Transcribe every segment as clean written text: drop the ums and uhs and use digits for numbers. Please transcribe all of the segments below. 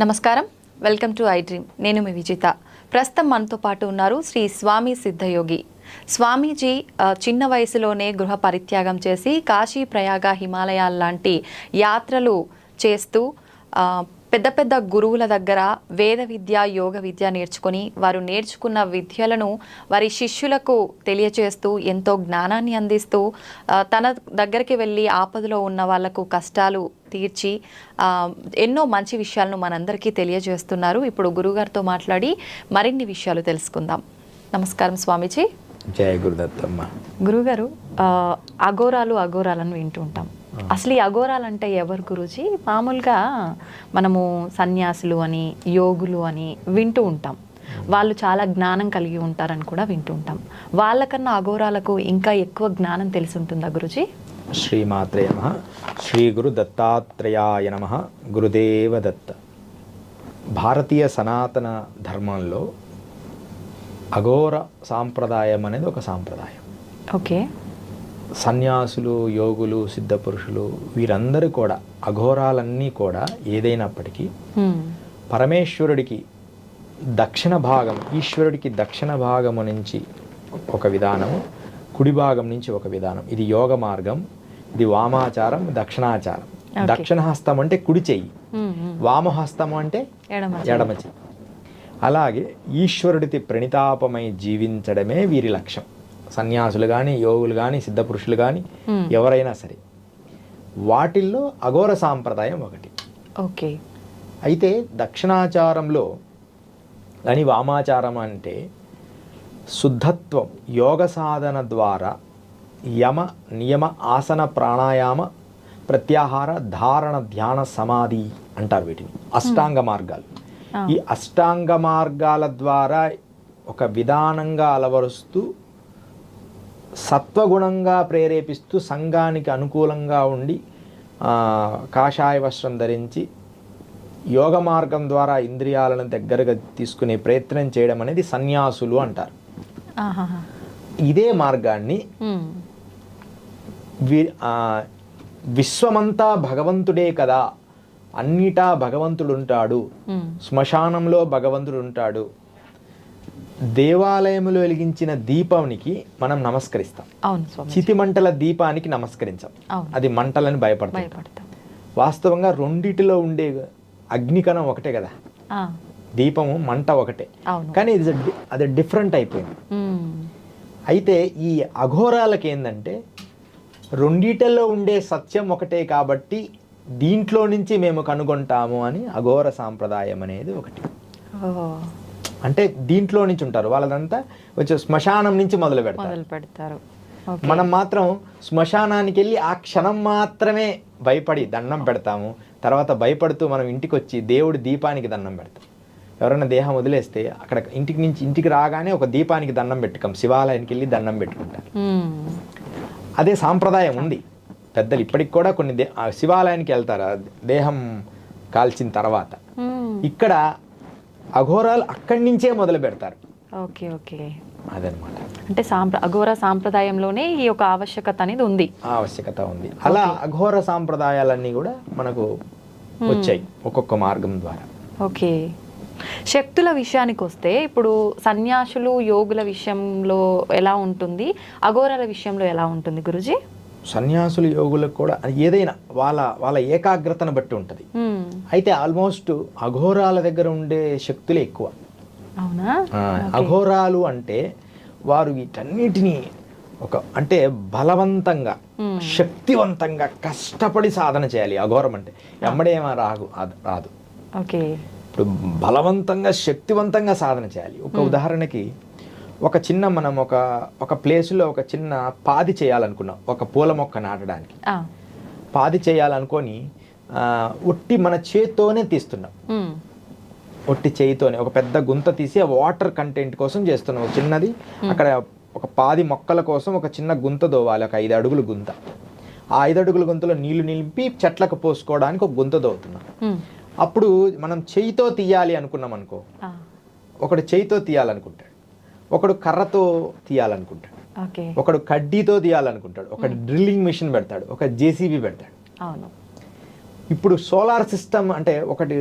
నమస్కారం, welcome to I dream. నేను మీ విజిత. ప్రస్తుతం మనతో పాటు ఉన్నారు శ్రీ స్వామి సిద్ధయోగి. స్వామీజీ చిన్న వయసులోనే గృహ పరిత్యాగం చేసి కాశీ, ప్రయాగ, హిమాలయాల లాంటి యాత్రలు చేస్తూ పెద్ద పెద్ద గురువుల దగ్గర వేద విద్య, యోగ విద్య నేర్చుకొని వారు నేర్చుకున్న విద్యలను వారి శిష్యులకు తెలియచేస్తూ ఎంతో జ్ఞానాన్ని అందిస్తూ తన దగ్గరికి వెళ్ళి ఆపదలో ఉన్న వాళ్లకు కష్టాలు తీర్చి ఎన్నో మంచి విషయాలను మనందరికీ తెలియజేస్తున్నారు. ఇప్పుడు గురుగారితో మాట్లాడి మరిన్ని విషయాలు తెలుసుకుందాం. నమస్కారం స్వామీజీ. జయ గురుదత్తమ్మ. గురుగారు, అఘోరాలను వింటూ ఉంటాం. అసలు ఈ అఘోరాలు అంటే ఎవరు గురూజీ? మామూలుగా మనము సన్యాసులు అని, యోగులు అని వింటూ ఉంటాం. వాళ్ళు చాలా జ్ఞానం కలిగి ఉంటారని కూడా వింటూ ఉంటాం. వాళ్ళకన్నా అఘోరాలకు ఇంకా ఎక్కువ జ్ఞానం తెలిసి ఉంటుందా గురూజీ? శ్రీమాత్రే నమః. శ్రీ గురు దత్తాత్రేయాయ నమః. గురుదేవ దత్త. భారతీయ సనాతన ధర్మంలో అఘోర సాంప్రదాయం అనేది ఒక సాంప్రదాయం. ఓకే. సన్యాసులు, యోగులు, సిద్ధపురుషులు వీరందరూ కూడా అఘోరాలన్నీ కూడా ఏదైనప్పటికీ పరమేశ్వరుడికి దక్షిణ భాగం, ఈశ్వరుడికి దక్షిణ భాగము నుంచి ఒక విధానము, కుడి భాగం నుంచి ఒక విధానం. ఇది యోగ మార్గం, ఇది వామాచారం, దక్షిణాచారం. దక్షిణ హస్తం అంటే కుడి చెయ్యి, వామహస్తం అంటే ఎడమ చెయ్యి. అలాగే ఈశ్వరుడికి ప్రణితాపమై జీవించడమే వీరి లక్ష్యం. సన్యాసులు కానీ, యోగులు కానీ, సిద్ధపురుషులు కానీ ఎవరైనా సరే. వాటిల్లో అఘోర సాంప్రదాయం ఒకటి. ఓకే. అయితే దక్షిణాచారంలో అని, వామాచారం అంటే శుద్ధత్వం, యోగ సాధన ద్వారా యమ, నియమ, ఆసన, ప్రాణాయామ, ప్రత్యాహార, ధారణ, ధ్యాన, సమాధి అంటారు వీటిని. అష్టాంగ మార్గాలు. ఈ అష్టాంగ మార్గాల ద్వారా ఒక విధానంగా అలవరుస్తూ సత్వగుణంగా ప్రేరేపిస్తూ సంఘానికి అనుకూలంగా ఉండి కాషాయ వస్త్రం ధరించి యోగ మార్గం ద్వారా ఇంద్రియాలను దగ్గరగా తీసుకునే ప్రయత్నం చేయడం అనేది సన్యాసులు అంటారు. ఇదే మార్గాన్ని విశ్వమంతా భగవంతుడే కదా, అన్నిటా భగవంతుడు ఉంటాడు, శ్మశానంలో భగవంతుడు ఉంటాడు, దేవాలయంలో వెలిగించిన దీపానికి మనం నమస్కరిస్తాం, చితి మంటల దీపానికి నమస్కరించాం. అది మంటలని భయపడతాం. వాస్తవంగా రెండిటిలో ఉండే అగ్నికణం ఒకటే కదా, దీపము మంట ఒకటే, కానీ అది డిఫరెంట్ అయిపోయింది. అయితే ఈ అఘోరాలకి ఏంటంటే రెండిటిలో ఉండే సత్యం ఒకటే కాబట్టి దీంట్లో నుంచి మేము కనుగొంటాము అని అఘోర సాంప్రదాయం అనేది ఒకటి. అంటే దీంట్లో నుంచి ఉంటారు వాళ్ళదంతా కొంచెం శ్మశానం నుంచి మొదలు పెడతారు. మనం మాత్రం శ్మశానానికి వెళ్ళి ఆ క్షణం మాత్రమే భయపడి దండం పెడతాము. తర్వాత భయపడుతూ మనం ఇంటికి వచ్చి దేవుడి దీపానికి దండం పెడతాం. ఎవరైనా దేహం వదిలేస్తే అక్కడ ఇంటికి రాగానే ఒక దీపానికి దండం పెట్టుకోం, శివాలయానికి వెళ్ళి దండం పెట్టుకుంటారు. అదే సాంప్రదాయం ఉంది. పెద్దలు ఇప్పటికి కూడా కొన్ని శివాలయానికి వెళ్తారు దేహం కాల్చిన తర్వాత. ఇక్కడ అఘోరాలు అక్కడి నుంచే మొదలు పెడతారు. ఓకే ఓకే, అదనమాట. అంటే అఘోర సాంప్రదాయంలోనే ఈ యొక్క ఆవశ్యకత అనేది ఉంది. ఆవశ్యకత ఉంది. అలా అఘోర సాంప్రదాయాలన్నీ కూడా మనకు వచ్చాయి ఒక్కొక్క మార్గం ద్వారా. ఓకే. శక్తుల విషయానికి వస్తే ఇప్పుడు సన్యాసులు, యోగుల విషయంలో ఎలా ఉంటుంది, అఘోరాల విషయంలో ఎలా ఉంటుంది గురుజీ? సన్యాసులు, యోగులకు కూడా ఏదైనా వాళ్ళ ఏకాగ్రతను బట్టి ఉంటుంది. అయితే ఆల్మోస్ట్ అఘోరాల దగ్గర ఉండే శక్తులే ఎక్కువ. అవునా? అఘోరాలు అంటే వారు వీటన్నిటినీ అంటే బలవంతంగా, శక్తివంతంగా కష్టపడి సాధన చేయాలి. అఘోరం అంటే ఎమ్మడేమో రాదు. ఓకే. ఇప్పుడు బలవంతంగా, శక్తివంతంగా సాధన చేయాలి. ఒక ఉదాహరణకి మనం ఒక ప్లేస్లో ఒక చిన్న పాది చేయాలనుకున్నాం, ఒక పూల మొక్క నాటడానికి. పాది చేయాలనుకొని ఒట్టి మన చేత్తోనే తీస్తున్నాం. ఒట్టి చేయితోనే ఒక పెద్ద గుంత తీసి వాటర్ కంటెంట్ కోసం చేస్తున్నాం. ఒక చిన్నది అక్కడ ఒక పాది మొక్కల కోసం ఒక చిన్న గుంత దోవాలి, ఒక 5 అడుగుల గుంత. ఆ 5 అడుగుల గుంతలో నీళ్లు నింపి చెట్లకు పోసుకోవడానికి ఒక గుంత దోవుతున్నాం. అప్పుడు మనం చేయితో తీయాలి అనుకున్నాం అనుకో, ఒకడు చేయితో తీయాలనుకుంటాడు, ఒకడు కర్రతో తీయాలనుకుంటాడు, ఒకడు కడ్డీతో తీయాలనుకుంటాడు, ఒకడు డ్రిల్లింగ్ మిషన్ పెడతాడు, ఒక జేసీబీ పెడతాడు. ఇప్పుడు సోలార్ సిస్టమ్ అంటే ఒకటి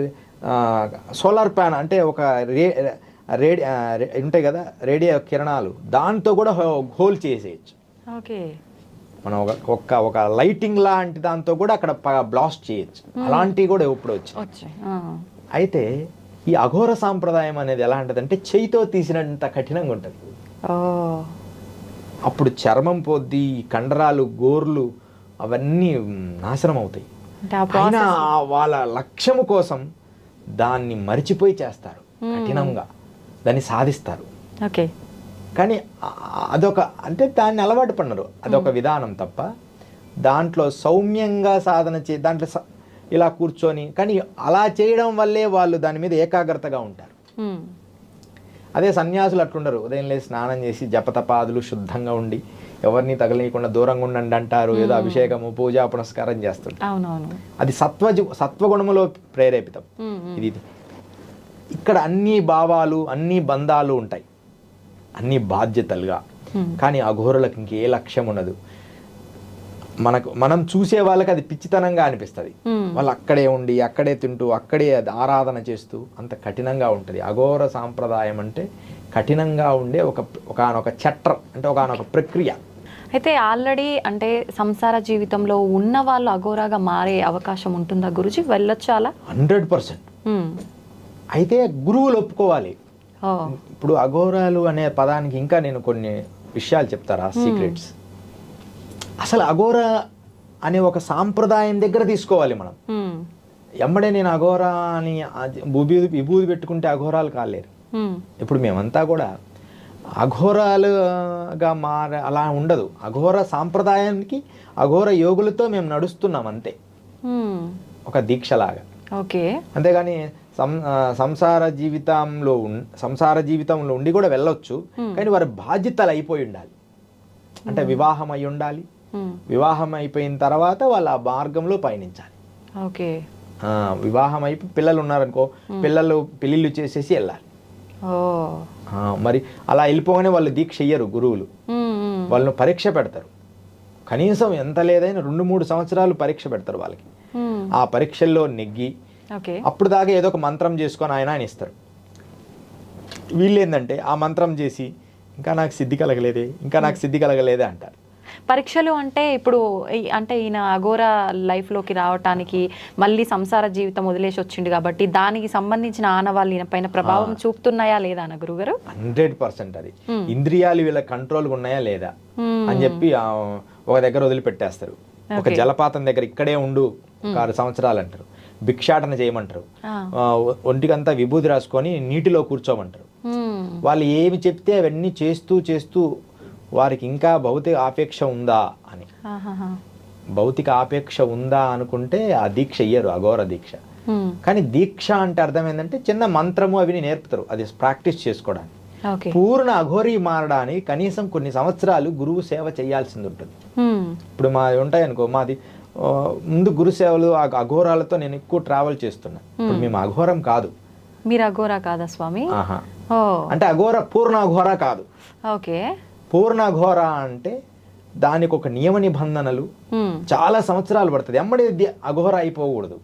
సోలార్ ప్యాన్ అంటే ఒక ఉంటాయి కదా రేడియో కిరణాలు, దాంతో కూడా హోల్ చేసేయచ్చు. ఓకే, మనం ఒక లైటింగ్ లాంటి దాంతో కూడా అక్కడ బ్లాస్ట్ చేయొచ్చు. అలాంటివి కూడా ఇప్పుడు వచ్చాయి. అయితే ఈ అఘోర సాంప్రదాయం అనేది ఎలా ఉంటుందంటే చేయితో తీసినంత కఠినంగా ఉంటుంది. అప్పుడు చర్మం పోద్ది, కండరాలు, గోర్లు అవన్నీ నాశనం అవుతాయి. అయినా వాళ్ళ లక్ష్యము కోసం దాన్ని మరిచిపోయి చేస్తారు, కఠినంగా దాన్ని సాధిస్తారు. ఓకే, కానీ అదొక అంటే దాన్ని అలవాటు పడినారు, అదొక విధానం తప్ప దాంట్లో సౌమ్యంగా సాధన దాంట్లో ఇలా కూర్చొని, కానీ అలా చేయడం వల్లే వాళ్ళు దాని మీద ఏకాగ్రతగా ఉంటారు. అదే సన్యాసులు అట్లుండరు, ఉదయం లేసి స్నానం చేసి జపతపాదులు శుద్ధంగా ఉండి ఎవరిని తగలేయకుండా దూరంగా ఉండండి అంటారు. ఏదో అభిషేకము, పూజా పునస్కారం చేస్తుంటారు. అది సత్వగుణములో ప్రేరేపితం. ఇది ఇక్కడ అన్ని భావాలు, అన్ని బంధాలు ఉంటాయి, అన్ని బాధ్యతలుగా. కానీ అఘోరులకు ఇంకే లక్ష్యం ఉండదు. మనం చూసే వాళ్ళకి అది పిచ్చితనంగా అనిపిస్తుంది. వాళ్ళు అక్కడే ఉండి, అక్కడే తింటూ, అక్కడే ఆరాధన చేస్తూ అంత కఠినంగా ఉంటుంది. అఘోర సాంప్రదాయం అంటే కఠినంగా ఉండే ఒకనొక చట్రం, అంటే ఒకనొక ప్రక్రియ. అయితే ఆల్రెడీ అంటే సంసార జీవితంలో ఉన్న వాళ్ళు అఘోరాగా మారే అవకాశం ఉంటుందా గురుజీ? వెళ్ళొచ్చు అలా? 100%. అయితే గురువులు ఒప్పుకోవాలి. ఇప్పుడు అఘోరాలు అనే పదానికి ఇంకా నేను కొన్ని విషయాలు చెప్తారా, సీక్రెట్స్. అసలు అఘోర అనే ఒక సాంప్రదాయం దగ్గర తీసుకోవాలి మనం. ఎమ్మడే నేను అఘోరా అని విభూది పెట్టుకుంటే అఘోరాలు కాలేరు. ఇప్పుడు మేమంతా కూడా అఘోరాలుగా అలా ఉండదు. అఘోర సాంప్రదాయానికి అఘోర యోగులతో మేము నడుస్తున్నాం అంతే, ఒక దీక్షలాగా. ఓకే, అంతేగాని సంసార జీవితంలో ఉండి కూడా వెళ్ళొచ్చు. కానీ వారి బాధ్యతలు అయిపోయి ఉండాలి. అంటే వివాహం అయి ఉండాలి. వివాహం అయిపోయిన తర్వాత వాళ్ళు ఆ మార్గంలో పయనించాలి. ఓకే, వివాహం అయిపోయి పిల్లలు ఉన్నారనుకో, పెళ్ళిళ్ళు చేసేసి వెళ్ళాలి. మరి అలా వెళ్ళిపోగానే వాళ్ళు దీక్ష చెయ్యరు గురువులు. వాళ్ళను పరీక్ష పెడతారు. కనీసం ఎంత లేదైనా 2-3 సంవత్సరాలు పరీక్ష పెడతారు వాళ్ళకి. ఆ పరీక్షల్లో నెగ్గి అప్పుడు దాకా ఏదో ఒక మంత్రం చేసుకొని ఆయన ఇస్తారు. వీళ్ళు ఏంటంటే ఆ మంత్రం చేసి ఇంకా నాకు సిద్ధి కలగలేదే అంటారు. పరీక్షలు అంటే ఇప్పుడు అంటే ఈయన అఘోర లైఫ్లోకి రావటానికి మళ్ళీ సంసార జీవితం వదిలేసి వచ్చిండు కాబట్టి దానికి సంబంధించిన ఆనవాళ్ళు ఈయన పైన ప్రభావం చూపుతున్నాయా లేదా అన్న గురుగారు? 100% అది. ఇంద్రియాలు వీళ్ళ కంట్రోల్గా ఉన్నాయా లేదా అని చెప్పి ఒక దగ్గర వదిలిపెట్టేస్తారు. ఒక జలపాతం దగ్గర ఇక్కడే ఉండు 6 సంవత్సరాలు అంటారు. భిక్షాటన చేయమంటారు. ఒంటికంతా విభూతి రాసుకొని నీటిలో కూర్చోమంటారు. వాళ్ళు ఏమి చెప్తే అవన్నీ చేస్తూ వారికి ఇంకా భౌతిక ఆపేక్ష ఉందా అని, భౌతిక ఆపేక్ష ఉందా అనుకుంటే ఆ దీక్ష ఇయ్యరు, అఘోర దీక్ష. కానీ దీక్ష అంటే అర్థం ఏంటంటే చిన్న మంత్రము అవి నేర్పుతారు, అది ప్రాక్టీస్ చేసుకోవడానికి. పూర్ణ అఘోరీ మారడానికి కనీసం కొన్ని సంవత్సరాలు గురువు సేవ చేయాల్సింది ఉంటుంది. ఇప్పుడు మాది ఉంటాయనుకో, మాది ముందు గురు సేవలు అఘోరాలతో నేను ఎక్కువ ట్రావెల్ చేస్తున్నా. ఇప్పుడు మేము అఘోరం కాదు. మీరు అఘోరా కాదా స్వామి? అంటే అఘోర పూర్ణ అఘోర కాదు. ఓకే, పూర్ణ అఘోర అంటే దానికి ఒక నియమ నిబంధనలు, చాలా సంవత్సరాలు పడుతుంది. ఎమ్మడి అఘోర అయిపోకూడదు.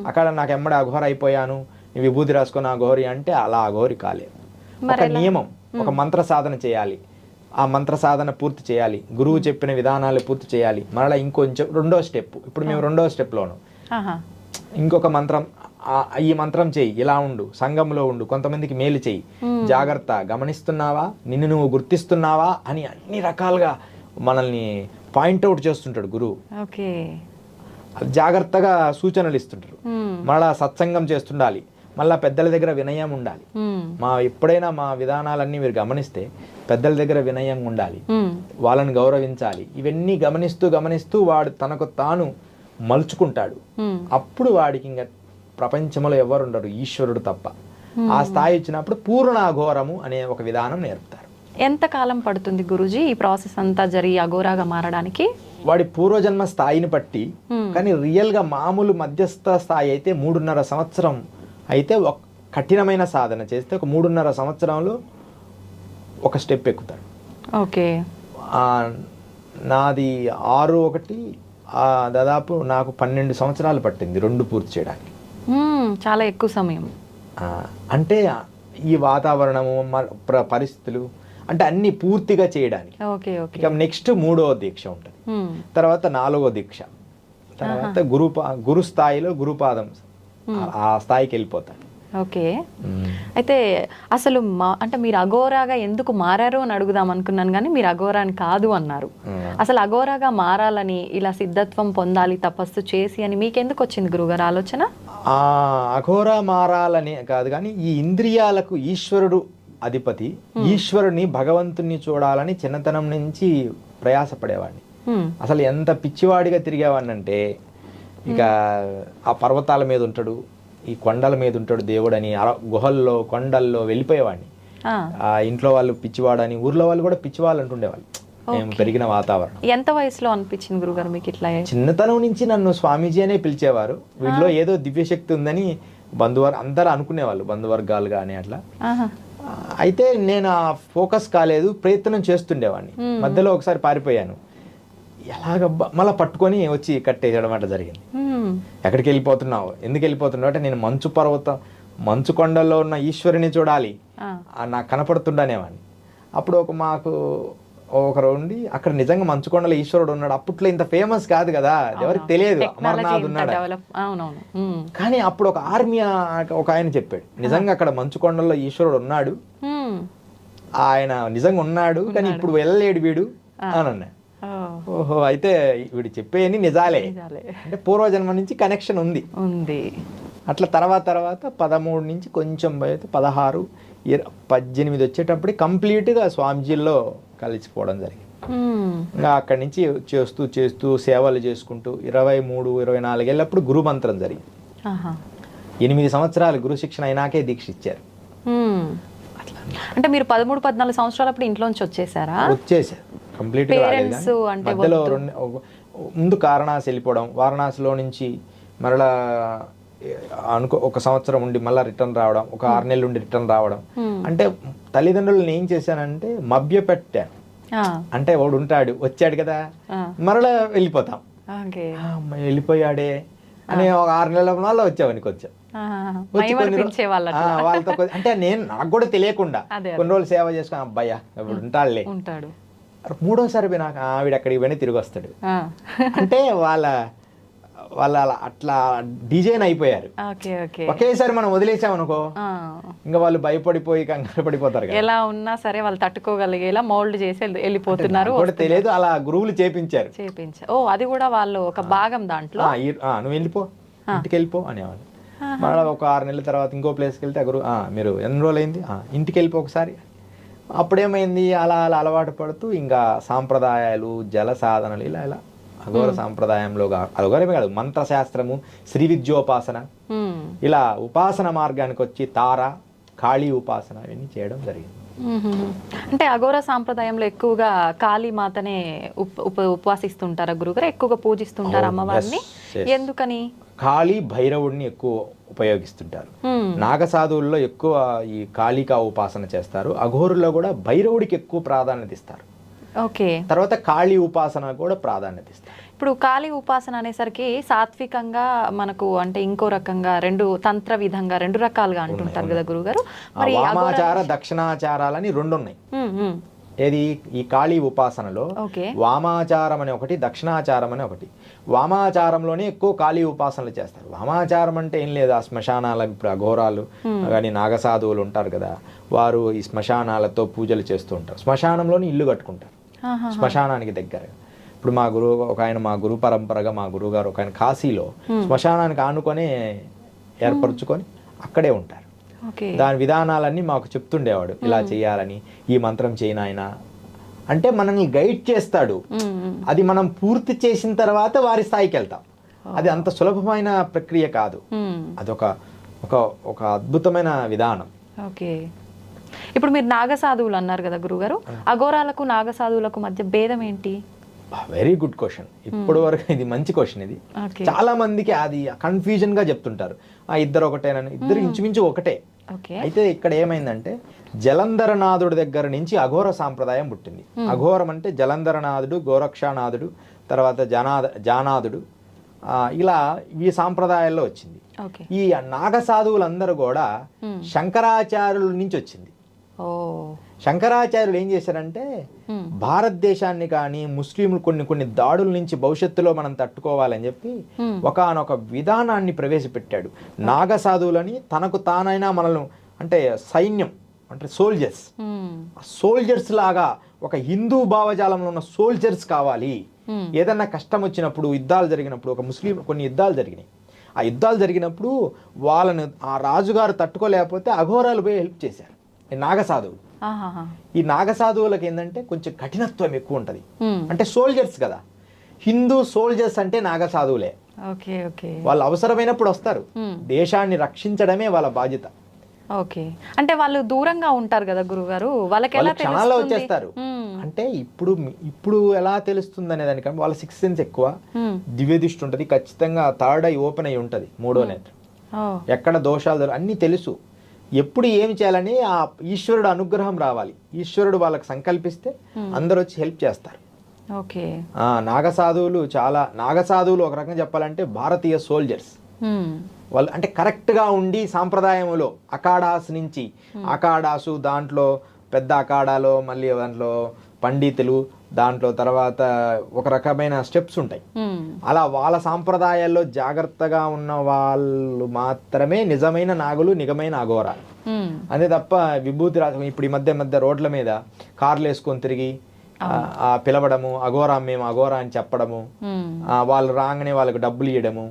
అక్కడ నాకు ఎమ్మడి అఘోర అయిపోయాను, విభూతి రాసుకున్న అఘోరి అంటే అలా అఘోరి కాలేదు. ఒక నియమం, ఒక మంత్ర సాధన చేయాలి. ఆ మంత్ర సాధన పూర్తి చేయాలి, గురువు చెప్పిన విధానాలు పూర్తి చేయాలి. మరలా ఇంకొంచెం 2వ స్టెప్, ఇప్పుడు మేము 2వ స్టెప్లోను ఇంకొక మంత్రం, ఈ మంత్రం చెయ్యి, ఇలా ఉండు, సంఘంలో ఉండు, కొంతమందికి మేలు చెయ్యి, జాగ్రత్త, గమనిస్తున్నావా, నిన్ను నువ్వు గుర్తిస్తున్నావా అని అన్ని రకాలుగా మనల్ని పాయింట్అవుట్ చేస్తుంటాడు గురువు. జాగ్రత్తగా సూచనలు ఇస్తుంటారు. మళ్ళా సత్సంగం చేస్తుండాలి, మళ్ళా పెద్దల దగ్గర వినయం ఉండాలి. ఎప్పుడైనా మా విధానాలన్నీ మీరు గమనిస్తే పెద్దల దగ్గర వినయం ఉండాలి, వాళ్ళని గౌరవించాలి. ఇవన్నీ గమనిస్తూ వాడు తనకు తాను మలుచుకుంటాడు. అప్పుడు వాడికి ఇంకా ప్రపంచంలో ఎవరు ఉండరు, ఈశ్వరుడు తప్ప. ఆ స్థాయి ఇచ్చినప్పుడు పూర్ణ అఘోరము అనే ఒక విధానం నేర్పుతారు. ఎంత కాలం పడుతుంది గురుజీ ఈ ప్రాసెస్ అంతా జరిగి అఘోరాగా మారడానికి? వాడి పూర్వజన్మ స్థాయిని బట్టి. కానీ రియల్గా మామూలు మధ్యస్థ స్థాయి అయితే 3.5 సంవత్సరం అయితే ఒక కఠినమైన సాధన చేస్తే ఒక 3.5 సంవత్సరంలో ఒక స్టెప్ ఎక్కుతాడు. ఓకే, నాది 6-1 దాదాపు నాకు 12 సంవత్సరాలు పట్టింది 2 పూర్తి చేయడానికి. చాలా ఎక్కువ సమయం. అంటే ఈ వాతావరణము పరిస్థితులు అంటే అన్ని పూర్తిగా చేయడానికి. ఇక నెక్స్ట్ 3వ దీక్ష ఉంటుంది, తర్వాత 4వ దీక్ష, తర్వాత గురు స్థాయిలో గురుపాదం ఆ స్థాయికి వెళ్ళిపోతాడు. ఓకే. అయితే అసలు అంటే మీరు అఘోరాగా ఎందుకు మారారు అని అడుగుదాం అనుకున్నాను, కానీ మీరు అఘోరాని కాదు అన్నారు. అసలు అఘోరాగా మారాలని, ఇలా సిద్ధత్వం పొందాలి తపస్సు చేసి అని మీకెందుకు వచ్చింది గురుగారు ఆలోచన? అఘోరా మారాలని కాదు, కానీ ఈ ఇంద్రియాలకు ఈశ్వరుడు అధిపతి, ఈశ్వరుని భగవంతుని చూడాలని చిన్నతనం నుంచి ప్రయాసపడేవాడిని. అసలు ఎంత పిచ్చివాడిగా తిరిగేవాడిని అంటే, ఇక ఆ పర్వతాల మీద ఉంటాడు, ఈ కొండల మీద ఉంటాడు దేవుడు అని గుహల్లో కొండల్లో వెళ్ళిపోయేవాడిని. ఆ ఇంట్లో వాళ్ళు పిచ్చివాడని, ఊర్లో వాళ్ళు కూడా పిచ్చివాళ్ళు అంటుండేవాళ్ళు మేము పెరిగిన వాతావరణం. ఎంత వయసులో అనిపించింది గురుగారు మీకు ఇట్లా? చిన్నతనం నుంచి నన్ను స్వామీజీ అనే పిలిచేవారు. వీళ్ళలో ఏదో దివ్యశక్తి ఉందని అందరూ అనుకునేవాళ్ళు, బంధువర్గాలు కానీ అట్లా. అయితే నేను ఆ ఫోకస్ కాలేదు, ప్రయత్నం చేస్తుండేవాడిని. మధ్యలో ఒకసారి పారిపోయాను, ఎలాగబ్బా మళ్ళీ పట్టుకొని వచ్చి కట్టేయడం అట్లా జరిగింది. ఎక్కడికి వెళ్ళిపోతున్నావు, ఎందుకు వెళ్ళిపోతున్నావు అంటే, నేను మంచు కొండల్లో ఉన్న ఈశ్వరుని చూడాలి నాకు కనపడుతుండనేవాడిని. అప్పుడు మాకు ఒకరు ఉండి, అక్కడ నిజంగా మంచు కొండలో ఈశ్వరుడు ఉన్నాడు. అప్పట్లో ఇంత ఫేమస్ కాదు కదా, ఎవరికి తెలియదు అమర్నాథ్ ఉన్నాడు. కానీ అప్పుడు ఒక ఆర్మీ ఒక ఆయన చెప్పాడు, నిజంగా అక్కడ మంచు కొండల్లో ఈశ్వరుడు ఉన్నాడు, ఆయన నిజంగా ఉన్నాడు, కానీ ఇప్పుడు వెళ్ళలేడు వీడు అని అన్నా. ఓహో, అయితే వీడు చెప్పేయని నిజాలే, అంటే పూర్వజన్మ నుంచి కనెక్షన్ ఉంది. అట్లా తర్వాత 13 నుంచి కొంచెం 16, 18 వచ్చేటప్పుడు కంప్లీట్గా స్వామిజీల్లో కలిసిపోవడం జరిగింది. ఇంకా అక్కడి నుంచి చేస్తూ సేవలు చేసుకుంటూ 23, 24 ఏళ్ళప్పుడు గురు మంత్రం జరిగింది. 8 సంవత్సరాలు గురు శిక్షణ అయినాకే దీక్ష ఇచ్చారు. అంటే మీరు 13, 14 సంవత్సరాలప్పుడు ఇంట్లోంచి వచ్చేసారా? వచ్చేసారు కంప్లీట్ గా. మధ్యలో ముందు వారణాసి వెళ్ళిపోవడం, వారణాసిలో నుంచి మరలా ఒక సంవత్సరం ఉండి మళ్ళీ రిటర్న్ రావడం, ఒక 6 నెలలు ఉండి రిటర్న్ రావడం. అంటే తల్లిదండ్రులను ఏం చేశానంటే మభ్య పెట్టాను. అంటే వాడు ఉంటాడు, వచ్చాడు కదా, మరలా వెళ్ళిపోతాం, వెళ్ళిపోయాడే అని ఒక 6 నెలల వల్ల వచ్చావనికి వచ్చా. వాళ్ళతో అంటే నాకు కూడా తెలియకుండా కొన్ని రోజులు సేవ చేసుకుని, అబ్బాయ్యా ఇప్పుడు ఉంటాడులే, 3వసారి నాకు ఆవిడ అక్కడికి పోయినా తిరిగి వస్తాడు అంటే వాళ్ళ అట్లా డిజైన్ అయిపోయారు. ఒకేసారి మనం వదిలేసామనుకో, ఇంకా వాళ్ళు భయపడిపోయి కంగారు పడిపోతారు. ఎలా ఉన్నా సరే వాళ్ళు తట్టుకోగలిగేలా మౌల్డ్ చేసి వెళ్ళిపోతున్నారు. తెలియదు, అలా గురువులు చేపించారు. ఓ, అది కూడా వాళ్ళు ఒక భాగం దాంట్లో. నువ్వు వెళ్ళిపో, ఇంటికి వెళ్ళిపో అనేవాళ్ళు. మళ్ళీ ఒక 6 నెలల తర్వాత ఇంకో ప్లేస్కి వెళ్తే గురువు, మీరు ఎన్ని రోజులు అయింది, ఇంటికి వెళ్ళిపో ఒకసారి. అప్పుడేమైంది, అలా అలవాటు పడుతూ ఇంకా సాంప్రదాయాలు, జల సాధనలు, ఇలా అఘోర సాంప్రదాయంలో అఘోరమే కాదు, మంత్రశాస్త్రము, శ్రీ విద్యోపాసన, ఇలా ఉపాసన మార్గానికి వచ్చి తార, కాళీ ఉపాసన ఇవన్నీ చేయడం జరిగింది. అంటే అఘోర సాంప్రదాయంలో ఎక్కువగా కాళీ మాతనే ఉపవాసిస్తుంటారా గురుగారు? ఎక్కువగా పూజిస్తుంటారు అమ్మవారిని? ఎందుకని? కాళీ భైరవుడిని ఎక్కువ ఉపయోగిస్తుంటారు. నాగసాధువుల్లో ఎక్కువ ఈ కాళికా ఉపాసన చేస్తారు. అఘోరుల్లో కూడా భైరవుడికి ఎక్కువ ప్రాధాన్యత ఇస్తారు. తర్వాత కాళీ ఉపాసన కూడా ప్రాధాన్యత ఇస్తారు. ఇప్పుడు కాళీ ఉపాసన అనేసరికి సాత్వికంగా మనకు అంటే ఇంకో రకంగా తంత్ర విధంగా 2 రకాలుగా అంటుంటారు కదా గురుగారు. వామాచార దక్షిణాచారాలని 2 ఉన్నాయి. ఏది ఈ కాళీ ఉపాసనలో వామాచారం అనే ఒకటి, దక్షిణాచారం అనే ఒకటి. వామాచారంలోనే ఎక్కువ కాళీ ఉపాసనలు చేస్తారు. వామాచారం అంటే ఏం లేదు, ఆ శ్మశానాల, ఇప్పుడు అఘోరాలు కానీ నాగసాధువులు ఉంటారు కదా, వారు ఈ శ్మశానాలతో పూజలు చేస్తూ ఉంటారు. శ్మశానంలోని ఇల్లు కట్టుకుంటారు శ్మశానానికి దగ్గర. ఇప్పుడు మా గురువు పరంపరగా మా గురువు గారు ఒక ఆయన కాశీలో శ్మశానానికి ఆనుకొని ఏర్పరచుకొని అక్కడే ఉంటారు. దాని విధానాలన్నీ మాకు చెప్తుండేవాడు, ఇలా చేయాలని, ఈ మంత్రం చేయనాయన అంటే మనల్ని గైడ్ చేస్తాడు. అది మనం పూర్తి చేసిన తర్వాత వారి స్థాయికి వెళ్తాం. అది అంత సులభమైన ప్రక్రియ కాదు, అదొక ఒక అద్భుతమైన విధానం. ఇప్పుడు మీరు నాగసాధువులు అన్నారు కదా గురుగారు, అఘోరాలకు నాగసాధువులకు మధ్య భేదం ఏంటి? Very good question. ఇప్పటి వరకు ఇది మంచి క్వశ్చన్. ఇది చాలా మందికి అది కన్ఫ్యూజన్ గా చెప్తుంటారు, ఇద్దరు ఒకటేనని. ఇద్దరు ఇంచుమించు ఒకటే. అయితే ఇక్కడ ఏమైందంటే, జలంధరనాథుడి దగ్గర నుంచి అఘోర సాంప్రదాయం పుట్టింది. అఘోరం అంటే జలంధరనాథుడు, గోరక్షానాథుడు, తర్వాత జానాథుడు, ఇలా ఈ సాంప్రదాయాల్లో వచ్చింది. ఈ నాగ సాధువులందరూ కూడా శంకరాచార్యుల నుంచి వచ్చింది. శంకరాచార్యులు ఏం చేశారంటే భారతదేశాన్ని కానీ ముస్లింలు కొన్ని దాడుల నుంచి భవిష్యత్తులో మనం తట్టుకోవాలని చెప్పి ఒకానొక విధానాన్ని ప్రవేశపెట్టాడు. నాగ సాధువులని తనకు తానైనా మనల్ని అంటే సైన్యం అంటే సోల్జర్స్ లాగా ఒక హిందూ భావజాలంలో ఉన్న సోల్జర్స్ కావాలి. ఏదన్నా కష్టం వచ్చినప్పుడు యుద్ధాలు జరిగినప్పుడు ఒక ముస్లిం కొన్ని యుద్ధాలు జరిగినాయి. ఆ యుద్ధాలు జరిగినప్పుడు వాళ్ళను ఆ రాజుగారు తట్టుకోలేకపోతే అఘోరాలు పోయి హెల్ప్ చేశారు ఈ నాగసాధువులు. ఈ నాగసాధువులకు ఏంటంటే కొంచెం కఠినత్వం ఎక్కువ ఉంటుంది. అంటే సోల్జర్స్ కదా, హిందూ సోల్జర్స్ అంటే నాగసాధువులే. వాళ్ళు అవసరమైనప్పుడు వస్తారు. దేశాన్ని రక్షించడమే వాళ్ళ బాధ్యత. ఓకే, అంటే వాళ్ళు దూరంగా ఉంటారు కదా గురుగారు, వాళ్ళకి ఎలా క్షణాల్లో వచ్చేస్తారు. అంటే ఇప్పుడు ఎలా తెలుస్తుంది అనే దానికన్నా వాళ్ళ సిక్స్త్ సెన్స్ ఎక్కువ, దివ్య దృష్టి ఉంటుంది, ఖచ్చితంగా థర్డ్ ఐ ఓపెన్ అయి ఉంటుంది, మూడో నేత్రం, ఎక్కడ దోషాలు అన్నీ తెలుసు. ఎప్పుడు ఏమి చేయాలని ఆ ఈశ్వరుడు అనుగ్రహం రావాలి. ఈశ్వరుడు వాళ్ళకి సంకల్పిస్తే అందరూ వచ్చి హెల్ప్ చేస్తారు. నాగసాధువులు ఒక రకంగా చెప్పాలంటే భారతీయ సోల్జర్స్. వాళ్ళు అంటే కరెక్ట్గా ఉండి సాంప్రదాయంలో అఖాడాస్ నుంచి అఖాడాసు, దాంట్లో పెద్ద అఖాడాలో మళ్ళీ దాంట్లో పండితులు, దాంట్లో తర్వాత ఒక రకమైన స్టెప్స్ ఉంటాయి. అలా వాళ్ళ సాంప్రదాయాల్లో జాగ్రత్తగా ఉన్న వాళ్ళు మాత్రమే నిజమైన నాగులు, నిజమైన అఘోరాలు. అంతే తప్ప విభూతి ఇప్పుడు ఈ మధ్య రోడ్ల మీద కార్లు వేసుకొని తిరిగి పిలవడము, అఘోరా మేము అఘోరా అని చెప్పడము, వాళ్ళు రాగానే వాళ్ళకి డబ్బులు ఇవ్వడము,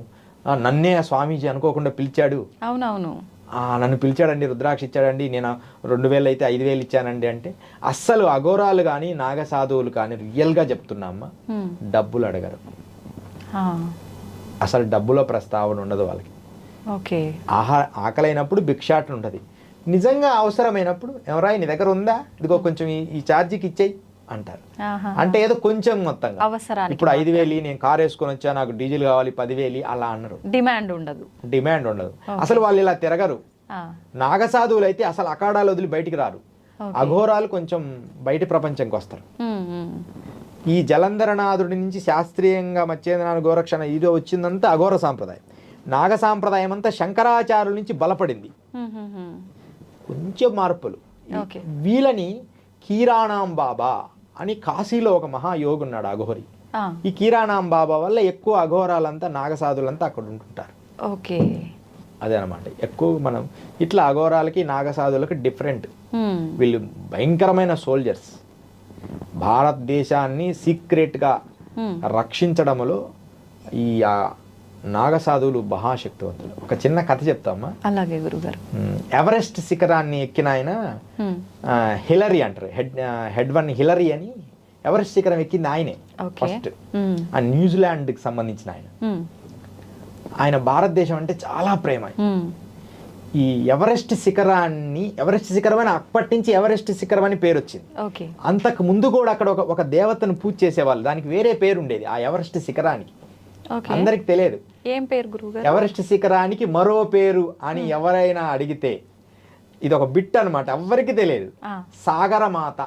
నన్నే స్వామీజీ అనుకోకుండా పిలిచాడు, అవునవును నన్ను పిలిచాడండి, రుద్రాక్ష ఇచ్చాడండి, నేను 2000 అయితే 5000 ఇచ్చానండి అంటే అస్సలు అఘోరాలు కానీ నాగసాధువులు కానీ రియల్గా చెప్తున్నామ్మా డబ్బులు అడగరు. అసలు డబ్బులో ప్రస్తావన ఉండదు వాళ్ళకి. ఆకలైనప్పుడు భిక్షాటన ఉంటుంది. నిజంగా అవసరమైనప్పుడు ఎవరా నీ దగ్గర ఉందా, ఇదిగో కొంచెం ఈ ఛార్జీకి ఇచ్చేయి అంటారు. అంటే ఏదో కొంచెం మొత్తంగా ఇప్పుడు 5000 నేను కార్ వేసుకొని వచ్చా, నాకు డీజిల్ కావాలి 10,000 అలా అన్నారు. డిమాండ్ ఉండదు. అసలు వాళ్ళు ఇలా తిరగరు. నాగసాధువులు అయితే అసలు అఖాడాలు వదిలి బయటికి రారు. అఘోరాలు కొంచెం బయటి ప్రపంచంకి వస్తారు. ఈ జలంధరనాథుడి నుంచి శాస్త్రీయంగా మత్స్యేంద్రనాథ గోరక్షణ ఇది వచ్చిందంతా అఘోర సాంప్రదాయం. నాగ సాంప్రదాయం అంతా శంకరాచార్యుల నుంచి బలపడింది. కొంచెం మార్పులు. వీళ్ళని కీరాణాం బాబా అని కాశీలో ఒక మహాయోగి ఉన్నాడు అఘోరి. ఈ కీరాణాం బాబా వల్ల ఎక్కువ అఘోరాలంతా నాగసాధులంతా అక్కడ ఉంటుంటారు. అదే అనమాట ఎక్కువ మనం ఇట్లా అఘోరాలకి నాగసాధులకి డిఫరెంట్. వీళ్ళు భయంకరమైన సోల్జర్స్. భారతదేశాన్ని సీక్రెట్గా రక్షించడంలో ఈ నాగసాధువులు మహాశక్తివంతులు. ఒక చిన్న కథ చెప్తామా? అలాగే గురుగారు. ఎవరెస్ట్ శిఖరాన్ని ఎక్కిన ఆయన హిలరీ అంటారు, హెడ్ వన్ హిలరీ అని. ఎవరెస్ట్ శిఖరం ఎక్కింది ఆయనే ఫస్ట్. ఆ న్యూజిలాండ్కి సంబంధించిన ఆయన భారతదేశం అంటే చాలా ప్రేమ. ఈ ఎవరెస్ట్ శిఖరం అని అప్పటి నుంచి ఎవరెస్ట్ శిఖరం అని పేరు వచ్చింది. అంతకు ముందు కూడా అక్కడ ఒక దేవతను పూజ చేసేవాళ్ళు, దానికి వేరే పేరు ఉండేది ఆ ఎవరెస్ట్ శిఖరానికి. అందరికి తెలియదు ఏం పేరు గురుగారు. ఎవరెస్ట్ శిఖరానికి మరో పేరు అని ఎవరైనా అడిగితే ఇది ఒక బిట్ అనమాట, ఎవరికి తెలియదు. సాగరమాత.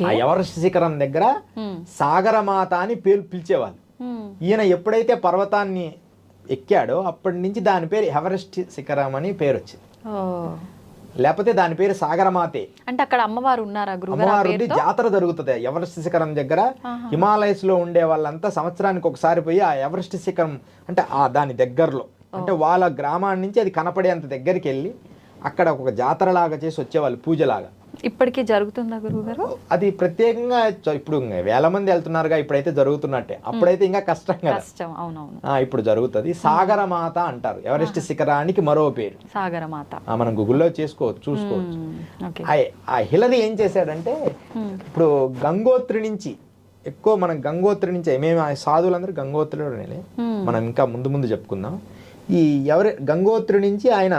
ఆ ఎవరెస్ట్ శిఖరం దగ్గర సాగరమాత అని పేరు పిలిచేవాళ్ళు. ఈయన ఎప్పుడైతే పర్వతాన్ని ఎక్కాడో అప్పటి నుంచి దాని పేరు ఎవరెస్ట్ శిఖరం అని పేరు వచ్చింది. లేకపోతే దాని పేరు సాగరమాతే. అంటే అక్కడ అమ్మవారు ఉన్నారా? అమ్మవారు జాతర జరుగుతుంది ఎవరెస్ట్ శిఖరం దగ్గర. హిమాలయస్ లో ఉండే వాళ్ళంతా సంవత్సరానికి ఒకసారి పోయి ఆ ఎవరెస్ట్ శిఖరం అంటే దాని దగ్గరలో అంటే వాళ్ళ గ్రామాన్ని నుంచి అది కనపడేంత దగ్గరికి వెళ్ళి అక్కడ ఒక జాతర లాగా చేసి వచ్చేవాళ్ళు, పూజలాగా. ఇప్పటికీ జరుగుతుందా గురువుగారు? అది ప్రత్యేకంగా ఇప్పుడు వేల మంది వెళ్తున్నారుగా, ఇప్పుడైతే జరుగుతున్నట్టే. అప్పుడైతే ఇంకా కష్టం కదా. ఇప్పుడు జరుగుతుంది. సాగరమాత అంటారు ఎవరెస్ట్ శిఖరానికి మరో పేరు సాగరమాత. మనం గూగుల్లో చూసుకోవచ్చు. ఆ హిలరీ ఏం చేశాడంటే ఇప్పుడు గంగోత్రి నుంచి ఎక్కువ మనం గంగోత్రి నుంచి మేము సాధువులందరూ గంగోత్రిలోనే, మనం ఇంకా ముందు చెప్పుకుందాం. ఈ గంగోత్రి నుంచి ఆయన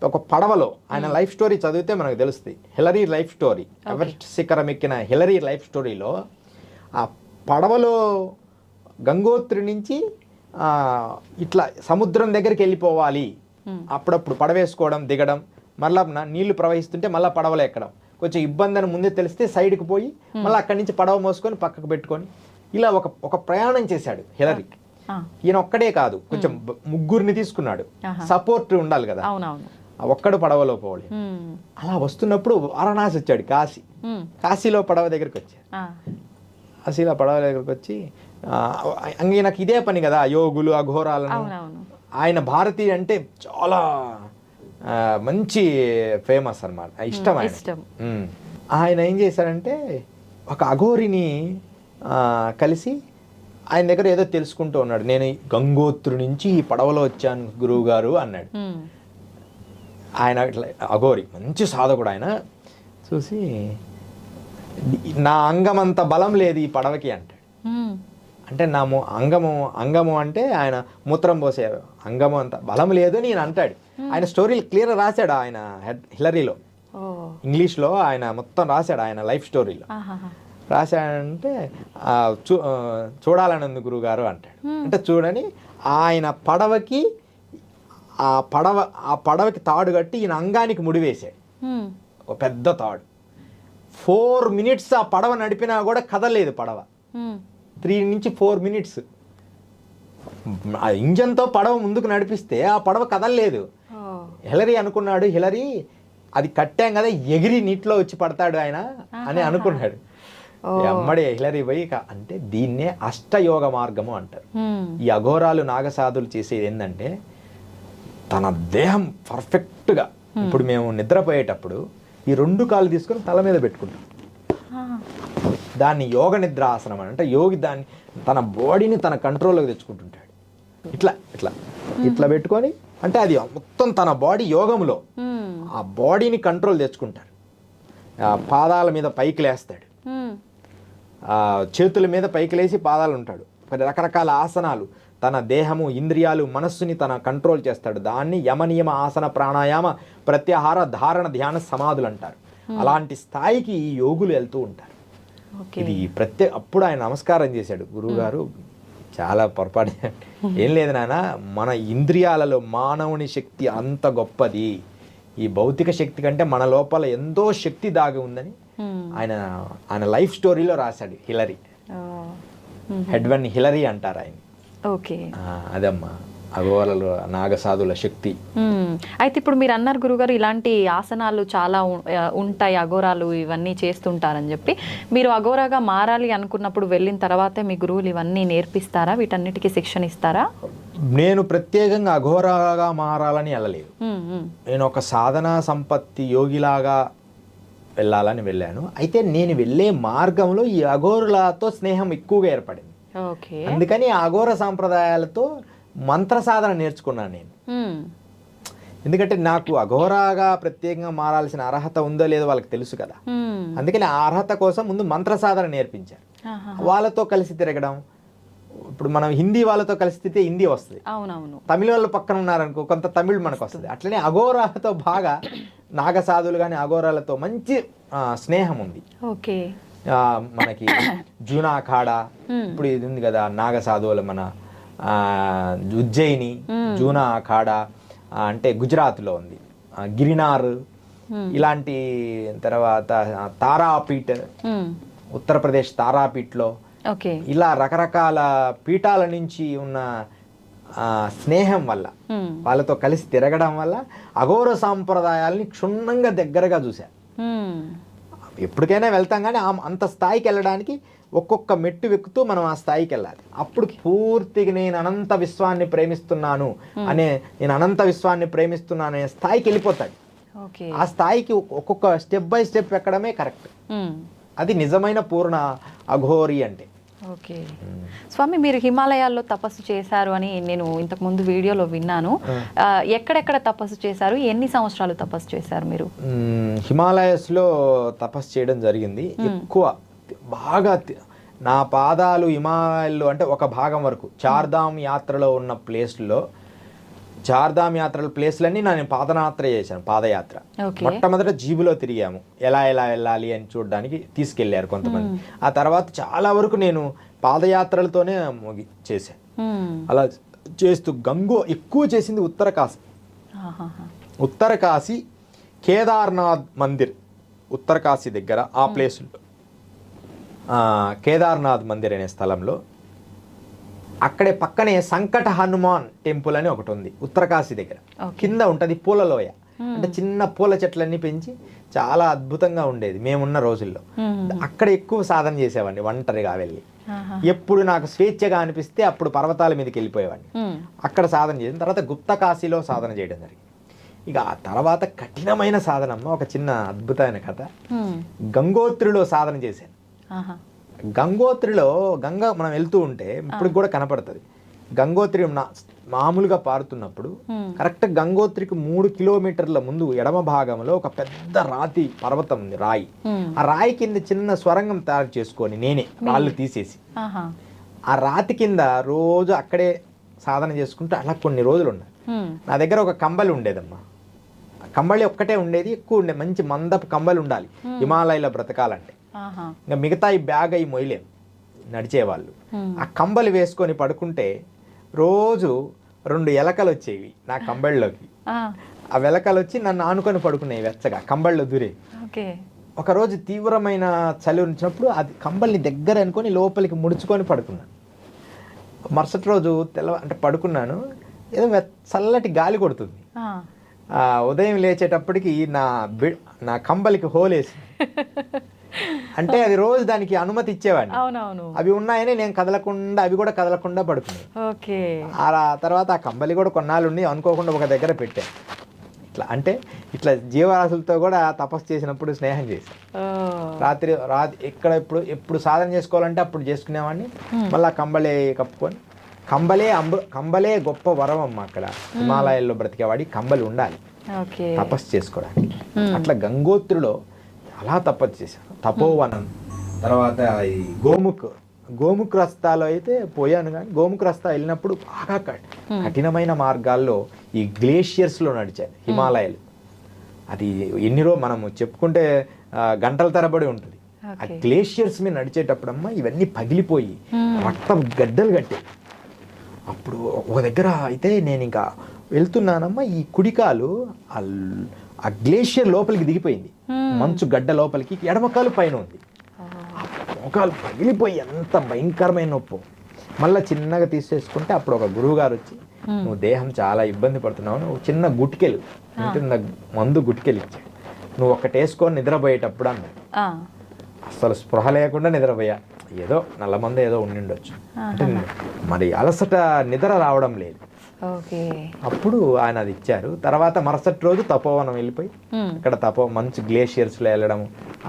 ఒక పడవలో ఆయన లైఫ్ స్టోరీ చదివితే మనకు తెలుస్తుంది. హిలరీ లైఫ్ స్టోరీ, ఎవరెస్ట్ శిఖరం ఎక్కిన హిలరీ లైఫ్ స్టోరీలో ఆ పడవలో గంగోత్రి నుంచి ఇట్లా సముద్రం దగ్గరికి వెళ్ళిపోవాలి, అప్పుడప్పుడు పడవేసుకోవడం దిగడం, మళ్ళా నీళ్లు ప్రవహిస్తుంటే మళ్ళీ పడవలో ఎక్కడం, కొంచెం ఇబ్బంది అని ముందే తెలిస్తే సైడ్కి పోయి మళ్ళీ అక్కడి నుంచి పడవ మోసుకొని పక్కకు పెట్టుకొని ఇలా ఒక ప్రయాణం చేశాడు హిలరీ. ఈయన ఒక్కడే కాదు, కొంచెం ముగ్గురిని తీసుకున్నాడు, సపోర్ట్ ఉండాలి కదా, ఒక్కడు పడవలో పోవాలి. అలా వస్తున్నప్పుడు వారణాసి వచ్చాడు, కాశీలో పడవ దగ్గరికి వచ్చాడు. కాశీలో పడవ దగ్గరికి వచ్చి ఈయనకు ఇదే పని కదా, యోగులు అఘోరాలను. ఆయన భారతీయ అంటే చాలా మంచి ఫేమస్ అన్నమాట, ఇష్టం ఆయన. ఆయన ఏం చేశారంటే ఒక అఘోరిని కలిసి ఆయన దగ్గర ఏదో తెలుసుకుంటూ ఉన్నాడు. నేను గంగోత్రు నుంచి ఈ పడవలో వచ్చాను గురువు గారు అన్నాడు. ఆయన అఘోరి మంచి సాధకుడు. ఆయన చూసి నా అంగమంత బలం లేదు ఈ పడవకి అంటాడు. అంటే నా అంగము అంటే ఆయన మూత్రం పోసే అంగము అంత బలం లేదు నేను అంటాడు. ఆయన స్టోరీలు క్లియర్ రాశాడు ఆయన హిలరీలో, ఇంగ్లీష్లో ఆయన మొత్తం రాశాడు ఆయన లైఫ్ స్టోరీలో. రాశాడంటే చూడాలని ఉంది గురువుగారు అంటాడు. అంటే చూడని ఆయన పడవకి ఆ పడవకి తాడు కట్టి ఈయన అంగానికి ముడివేశాడు, ఒక పెద్ద తాడు. 4 minutes ఆ పడవ నడిపినా కూడా కదలేదు పడవ. 3 నుంచి 4 minutes ఆ ఇంజన్తో పడవ ముందుకు నడిపిస్తే ఆ పడవ కదలలేదు. హిలరీ అనుకున్నాడు, హిలరీ అది కట్టాం కదా ఎగిరి నీటిలో వచ్చి పడతాడు ఆయన అని అనుకున్నాడు. అమ్మడే హిలరీ పోయి అంటే దీన్నే అష్టయోగ మార్గము అంటారు. ఈ అఘోరాలు నాగసాధులు చేసేది ఏంటంటే తన దేహం పర్ఫెక్ట్గా, ఇప్పుడు మేము నిద్రపోయేటప్పుడు ఈ 2 కాళ్ళు తీసుకొని తల మీద పెట్టుకుంటాం, దాన్ని యోగ నిద్ర ఆసనం అని. అంటే యోగి దాన్ని తన బాడీని తన కంట్రోల్లోకి తెచ్చుకుంటుంటాడు. ఇట్లా ఇట్లా ఇట్లా పెట్టుకొని, అంటే అది మొత్తం తన బాడీ యోగంలో ఆ బాడీని కంట్రోల్ తెచ్చుకుంటాడు. పాదాల మీద పైకి లేస్తాడు, చేతుల మీద పైకి లేచి పాదాలు ఉంటాడు. రకరకాల ఆసనాలు, తన దేహము ఇంద్రియాలు మనస్సుని తన కంట్రోల్ చేస్తాడు. దాన్ని యమనియమ ఆసన ప్రాణాయామ ప్రత్యాహార ధారణ ధ్యాన సమాధులు అంటారు. అలాంటి స్థాయికి ఈ యోగులు వెళ్తూ ఉంటారు. ఇది అప్పుడు ఆయన నమస్కారం చేశాడు, గురువుగారు చాలా పొరపాటు, ఏం లేదు నాన్న, మన ఇంద్రియాలలో మానవుని శక్తి అంత గొప్పది, ఈ భౌతిక శక్తి కంటే మన లోపల ఎంతో శక్తి దాగి ఉందని ఆయన లైఫ్ స్టోరీలో రాశాడు హిలరీ. హెడ్వన్ హిలరీ అంటారు ఆయన. అదమ్మా అఘోరాలు నాగసాధుల శక్తి. అయితే ఇప్పుడు మీరు అన్నారు గురుగారు ఇలాంటి ఆసనాలు చాలా ఉంటాయి, అఘోరాలు ఇవన్నీ చేస్తుంటారని చెప్పి, మీరు అఘోరాగా మారాలి అనుకున్నప్పుడు వెళ్ళిన తర్వాతే మీ గురువులు ఇవన్నీ నేర్పిస్తారా, వీటన్నిటికీ శిక్షణ ఇస్తారా? నేను ప్రత్యేకంగా అఘోరాగా మారాలని వెళ్ళలేదు. నేను ఒక సాధనా సంపత్తి యోగిలాగా వెళ్ళాలని వెళ్ళాను. అయితే నేను వెళ్ళే మార్గంలో ఈ అఘోరులతో స్నేహం ఎక్కువగా ఏర్పడింది. అందుకని అఘోర సాంప్రదాయాలతో మంత్ర సాధన నేర్చుకున్నాను నేను. ఎందుకంటే నాకు అఘోరాగా ప్రత్యేకంగా మారాల్సిన అర్హత ఉందో లేదో వాళ్ళకి తెలుసు కదా. అందుకని ఆ అర్హత కోసం ముందు మంత్ర సాధన నేర్పించారు. వాళ్ళతో కలిసి తిరగడం, ఇప్పుడు మనం హిందీ వాళ్ళతో కలిసి తిరిగితే హిందీ వస్తుంది, తమిళ వాళ్ళు పక్కన ఉన్నారనుకో కొంత తమిళ్ మనకు వస్తుంది. అట్లనే అఘోరాలతో బాగా నాగసాధులు కానీ అఘోరాలతో మంచి స్నేహం ఉంది. మనకి జూనా అఖాడా ఇప్పుడు ఇది ఉంది కదా, నాగసాధువుల మన ఉజ్జయిని జూనా అఖాడా అంటే గుజరాత్లో ఉంది, గిరినార్ ఇలాంటి, తర్వాత తారాపీఠ్ ఉత్తరప్రదేశ్ తారాపీఠ్లో, ఇలా రకరకాల పీఠాల నుంచి ఉన్న స్నేహం వల్ల వాళ్ళతో కలిసి తిరగడం వల్ల అఘోర సాంప్రదాయాల్ని క్షుణ్ణంగా దగ్గరగా చూశాను. ఎప్పటికైనా వెళ్తాం కానీ అంత స్థాయికి వెళ్ళడానికి ఒక్కొక్క మెట్టు ఎక్కుతూ మనం ఆ స్థాయికి వెళ్ళాలి. అప్పుడు పూర్తిగా నేను అనంత విశ్వాన్ని ప్రేమిస్తున్నాను అనే స్థాయికి వెళ్ళిపోతాడు. ఆ స్థాయికి ఒక్కొక్క స్టెప్ బై స్టెప్ ఎక్కడమే కరెక్ట్. అది నిజమైన పూర్ణ అఘోరి అంటే. ఓకే స్వామి, మీరు హిమాలయాల్లో తపస్సు చేశారు అని నేను ఇంతకు ముందు వీడియోలో విన్నాను. ఎక్కడెక్కడ తపస్సు చేశారు, ఎన్ని సంవత్సరాలు తపస్సు చేశారు మీరు? హిమాలయస్లో తపస్సు చేయడం జరిగింది. ఎక్కువ బాగా నా పాదాలు హిమాలయాల్లో అంటే ఒక భాగం వరకు చార్ధామ్ యాత్రలో ఉన్న ప్లేస్లో, చార్ధామ్ యాత్రల ప్లేస్లన్నీ నేను పాదయాత్ర చేశాను. పాదయాత్ర మొట్టమొదట జీబులో తిరిగాము, ఎలా వెళ్ళాలి అని చూడడానికి తీసుకెళ్లారు కొంతమంది. ఆ తర్వాత చాలా వరకు నేను పాదయాత్రలతోనే చేశాను. అలా చేస్తూ ఎక్కువ చేసింది ఉత్తరకాశీ కేదార్నాథ్ మందిర్, ఉత్తరకాశీ దగ్గర ఆ ప్లేస్లో కేదార్నాథ్ మందిర్ అనే స్థలంలో అక్కడే పక్కనే సంకట హనుమాన్ టెంపుల్ అని ఒకటి ఉంది ఉత్తరకాశీ దగ్గర. కింద ఉంటుంది పూలలోయ, అంటే చిన్న పూల చెట్లన్నీ పెంచి చాలా అద్భుతంగా ఉండేది మేమున్న రోజుల్లో. అక్కడ ఎక్కువ సాధన చేసేవాడిని ఒంటరిగా వెళ్ళి. ఎప్పుడు నాకు స్వేచ్ఛగా అనిపిస్తే అప్పుడు పర్వతాల మీదకి వెళ్ళిపోయేవాడిని. అక్కడ సాధన చేసిన తర్వాత గుప్తకాశీలో సాధన చేయడం జరిగింది. ఇక ఆ తర్వాత కఠినమైన సాధనమ్మ, ఒక చిన్న అద్భుతమైన కథ. గంగోత్రిలో సాధన చేశాను. గంగోత్రిలో మనం వెళ్తూ ఉంటే ఇప్పుడు కూడా కనపడుతుంది. గంగోత్రి మామూలుగా పారుతున్నప్పుడు కరెక్ట్ గంగోత్రికి 3 కిలోమీటర్ల ముందు ఎడమ భాగంలో ఒక పెద్ద రాతి పర్వతం ఉంది, రాయి. ఆ రాయి కింద చిన్న స్వరంగం తయారు చేసుకొని నేనే రాళ్ళు తీసేసి ఆ రాతి కింద రోజు అక్కడే సాధన చేసుకుంటూ అలా కొన్ని రోజులు ఉన్నాయి. నా దగ్గర ఒక కంబలి ఉండేదమ్మా. కంబళి ఒక్కటే ఉండేది, ఎక్కువ ఉండే మంచి మందపు కంబలి ఉండాలి హిమాలయాలో బ్రతకాలంటే. ఇంకా మిగతా ఈ బ్యాగ్ అయి మొయ్యలేము నడిచేవాళ్ళు. ఆ కంబలి వేసుకొని పడుకుంటే రోజు 2 ఎలకలు వచ్చేవి నా కంబళ్ళలోకి. ఆ వెలకలు వచ్చి నన్ను ఆనుకొని పడుకునేవి వెచ్చగా, కంబళ్ళలో దూరే. ఒకరోజు తీవ్రమైన చలి వచ్చినప్పుడు అది కంబల్ని దగ్గర అనుకొని లోపలికి ముడుచుకొని పడుకున్నాను. మరుసటి రోజు అంటే పడుకున్నాను, ఏదో చల్లటి గాలి కొడుతుంది. ఉదయం లేచేటప్పటికి నా కంబలికి హోలేసి, అంటే అది రోజు దానికి అనుమతి ఇచ్చేవాడిని. అవి ఉన్నాయని నేను కదలకుండా, అవి కూడా కదలకుండా పడుకున్నాయి. ఆ తర్వాత ఆ కంబలి కూడా కొన్నాళ్ళు ఉండి అనుకోకుండా ఒక దగ్గర పెట్టాను. ఇట్లా అంటే ఇట్లా జీవరాశులతో కూడా తపస్సు చేసినప్పుడు స్నేహం చేశాను. రాత్రి ఎప్పుడు సాధన చేసుకోవాలంటే అప్పుడు చేసుకునేవాడిని. మళ్ళీ కంబలే కప్పుకొని, కంబలే గొప్ప వరం అమ్మ. అక్కడ హిమాలయాల్లో బ్రతికేవాడి కంబలి ఉండాలి తపస్సు చేసుకోవడానికి. అట్లా గంగోత్రిలో అలా తపస్సు చేశాను. తపోవనం తర్వాత ఈ గోముఖ్ రస్తాలో అయితే పోయాను. కానీ గోముఖ్ రస్తా వెళ్ళినప్పుడు బాగా కఠినమైన మార్గాల్లో ఈ గ్లేషియర్స్లో నడిచాను హిమాలయాలు. అది మనము చెప్పుకుంటే గంటల తరబడి ఉంటుంది. ఆ గ్లేషియర్స్ మీద నడిచేటప్పుడమ్మా ఇవన్నీ పగిలిపోయి రక్తం గడ్డలు కట్టాయి. అప్పుడు ఒక దగ్గర అయితే నేను ఇంకా వెళ్తున్నానమ్మా, ఈ కుడికాలు ఆ గ్లేషియర్ లోపలికి దిగిపోయింది, మంచు గడ్డ లోపలికి. ఎడమకాలు పైన ఉంది. మొఖాలు పగిలిపోయి ఎంత భయంకరమైన నొప్పు. మళ్ళీ చిన్నగా తీసేసుకుంటే అప్పుడు ఒక గురువు గారు వచ్చి, నువ్వు దేహం చాలా ఇబ్బంది పడుతున్నావు, నువ్వు చిన్న గుట్కెలు మందు గుట్కెలు ఇచ్చాడు, నువ్వు ఒక్కటి వేసుకొని నిద్రపోయేటప్పుడు అన్నాడు. అసలు స్పృహ లేకుండా నిద్రపోయా. ఏదో నల్ల మంది ఏదో ఉండిండొచ్చు, అంటే మరి అలసట నిద్ర రావడం లేదు. అప్పుడు ఆయన అది ఇచ్చారు. తర్వాత మరుసటి రోజు తపోవనం వెళ్ళిపోయి అక్కడ మంచు గ్లేషియర్స్లో వెళ్ళడం,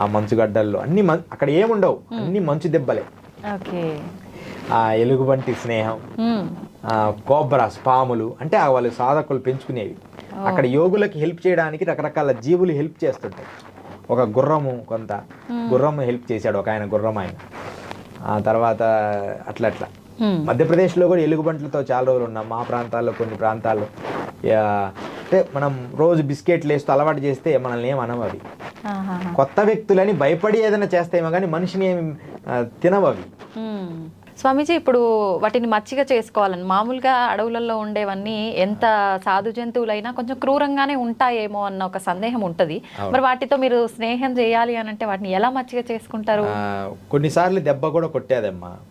ఆ మంచు గడ్డల్లో అన్ని అక్కడ ఏముండవు, అన్ని మంచు దెబ్బలే. ఆ ఎలుగుబంటి స్నేహం, కోబ్రాస్ పాములు, అంటే వాళ్ళు సాధకులు పెంచుకునేవి. అక్కడ యోగులకి హెల్ప్ చేయడానికి రకరకాల జీవులు హెల్ప్ చేస్తుంటాయి. ఒక గుర్రము హెల్ప్ చేశాడు ఒక ఆయన, గుర్రం ఆయన. ఆ తర్వాత అట్లా మధ్యప్రదేశ్లో కూడా ఎలుగుబంట్లతో చాలా రోజులు ఉన్నాం. మా ప్రాంతాల్లో కొన్ని ప్రాంతాల్లో అంటే మనం రోజు బిస్కెట్లు వేస్తూ అలవాటు చేస్తే మనల్ని ఏం అనవు అవి. కొత్త వ్యక్తులని భయపడి ఏదైనా చేస్తాయేమో కానీ మనిషిని ఏమి తినవు అవి. స్వామీజీ, ఇప్పుడు వాటిని మచ్చిగా చేసుకోవాలని, మామూలుగా అడవులలో ఉండేవన్నీ ఎంత సాధు జంతువులైనా కొంచెం క్రూరంగానే ఉంటాయేమో అన్న ఒక సందేహం ఉంటుంది. మరి వాటితో మీరు స్నేహం చేయాలి అని అంటే వాటిని ఎలా మచ్చిగా చేసుకుంటారు? కొన్నిసార్లు దెబ్బ కూడా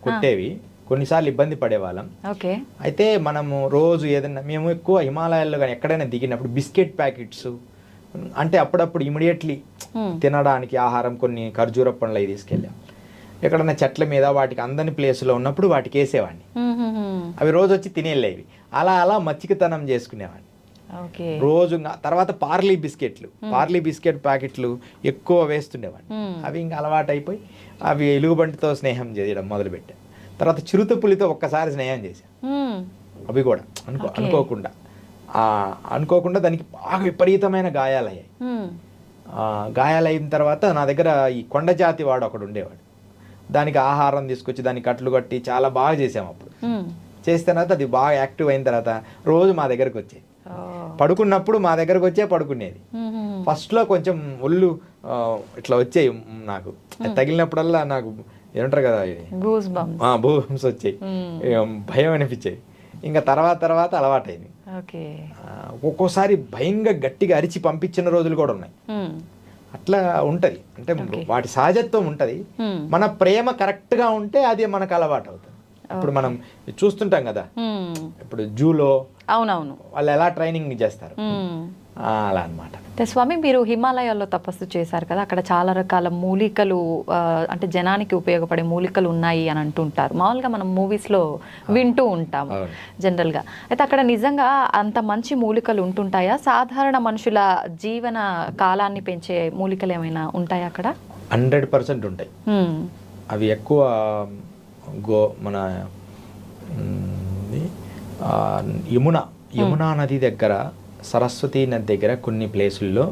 కొట్టేవి, కొన్నిసార్లు ఇబ్బంది పడేవాళ్ళం. అయితే మనము రోజు ఏదైనా, మేము ఎక్కువ హిమాలయాల్లో కానీ ఎక్కడైనా దిగినప్పుడు బిస్కెట్ ప్యాకెట్స్, అంటే అప్పుడప్పుడు ఇమీడియట్లీ తినడానికి ఆహారం కొన్ని ఖర్జూర పండ్లు అవి తీసుకెళ్ళాం. ఎక్కడన్నా చెట్ల మీద వాటికి అందని ప్లేస్లో ఉన్నప్పుడు వాటికి వేసేవాడిని. అవి రోజు వచ్చి తినేళ్ళేవి. అలా మచ్చికతనం చేసుకునేవాడిని రోజు. తర్వాత పార్లీ బిస్కెట్ ప్యాకెట్లు ఎక్కువ వేస్తుండేవాడిని. అవి ఇంకా అలవాటు అయిపోయి అవి ఎలుగుబంటితో స్నేహం చేయడం మొదలుపెట్టాను. తర్వాత చిరుతపులితో ఒక్కసారి స్నేహం చేశాను. అవి కూడా అనుకోకుండా దానికి బాగా విపరీతమైన గాయాలయ్యాయి. గాయాలైన తర్వాత నా దగ్గర ఈ కొండ జాతి వాడు ఒకడు ఉండేవాడు. దానికి ఆహారం తీసుకొచ్చి దాన్ని కట్లు కట్టి చాలా బాగా చేసాము. అప్పుడు చేసిన తర్వాత అది బాగా యాక్టివ్ అయిన తర్వాత రోజు మా దగ్గరకు వచ్చేది. పడుకున్నప్పుడు మా దగ్గరకు వచ్చే పడుకునేది. ఫస్ట్లో కొంచెం ఒళ్ళు ఇట్లా వచ్చాయి నాకు, తగిలినప్పుడల్లా నాకు ఏమంటారు కదా గూస్ బంప్స్ వచ్చాయి, భయం అనిపించేది. ఇంకా తర్వాత అలవాటైంది. ఒక్కోసారి భయంగా గట్టిగా అరిచి పంపించిన రోజులు కూడా ఉన్నాయి. అట్లా ఉంటది, అంటే వాటి సహజత్వం ఉంటది. మన ప్రేమ కరెక్ట్ గా ఉంటే అది మనకు అలవాటు అవుతుంది. ఇప్పుడు మనం చూస్తుంటాం కదా, ఇప్పుడు జూలో అవునవును వాళ్ళు ఎలా ట్రైనింగ్ చేస్తారు, అలా అన్నమాట. స్వామి, మీరు హిమాలయాల్లో తపస్సు చేశారు కదా, అక్కడ చాలా రకాల మూలికలు అంటే జనానికి ఉపయోగపడే మూలికలు ఉన్నాయి అని అంటుంటారు. మామూలుగా మనం మూవీస్లో వింటూ ఉంటాము జనరల్గా. అయితే అక్కడ నిజంగా అంత మంచి మూలికలు ఉంటుంటాయా? సాధారణ మనుషుల జీవన కాలాన్ని పెంచే మూలికలు ఏమైనా ఉంటాయా అక్కడ? 100% ఉంటాయి. అవి ఎక్కువ మన యమునా నది దగ్గర, సరస్వతి నది దగ్గర కొన్ని ప్లేసుల్లో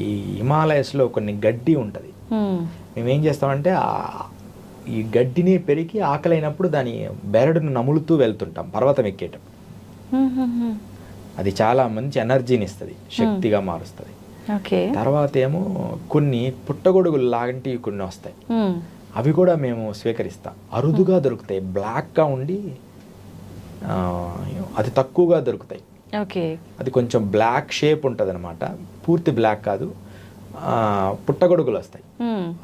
ఈ హిమాలయస్లో కొన్ని గడ్డి ఉంటుంది. మేమేం చేస్తామంటే ఈ గడ్డిని పెరిగి ఆకలైనప్పుడు దాని బెరడును నములుతూ వెళ్తుంటాం పర్వతం ఎక్కేటం. అది చాలా మంచి ఎనర్జీని ఇస్తుంది, శక్తిగా మారుస్తుంది. తర్వాత ఏమో కొన్ని పుట్టగొడుగులు లాంటివి కొన్ని వస్తాయి, అవి కూడా మేము స్వీకరిస్తాం. అరుదుగా దొరుకుతాయి, బ్లాక్గా ఉండి అది తక్కువగా దొరుకుతాయి. అది కొంచెం బ్లాక్ షేప్ ఉంటుంది అనమాట, పూర్తి బ్లాక్ కాదు, పుట్టగొడుగులు వస్తాయి.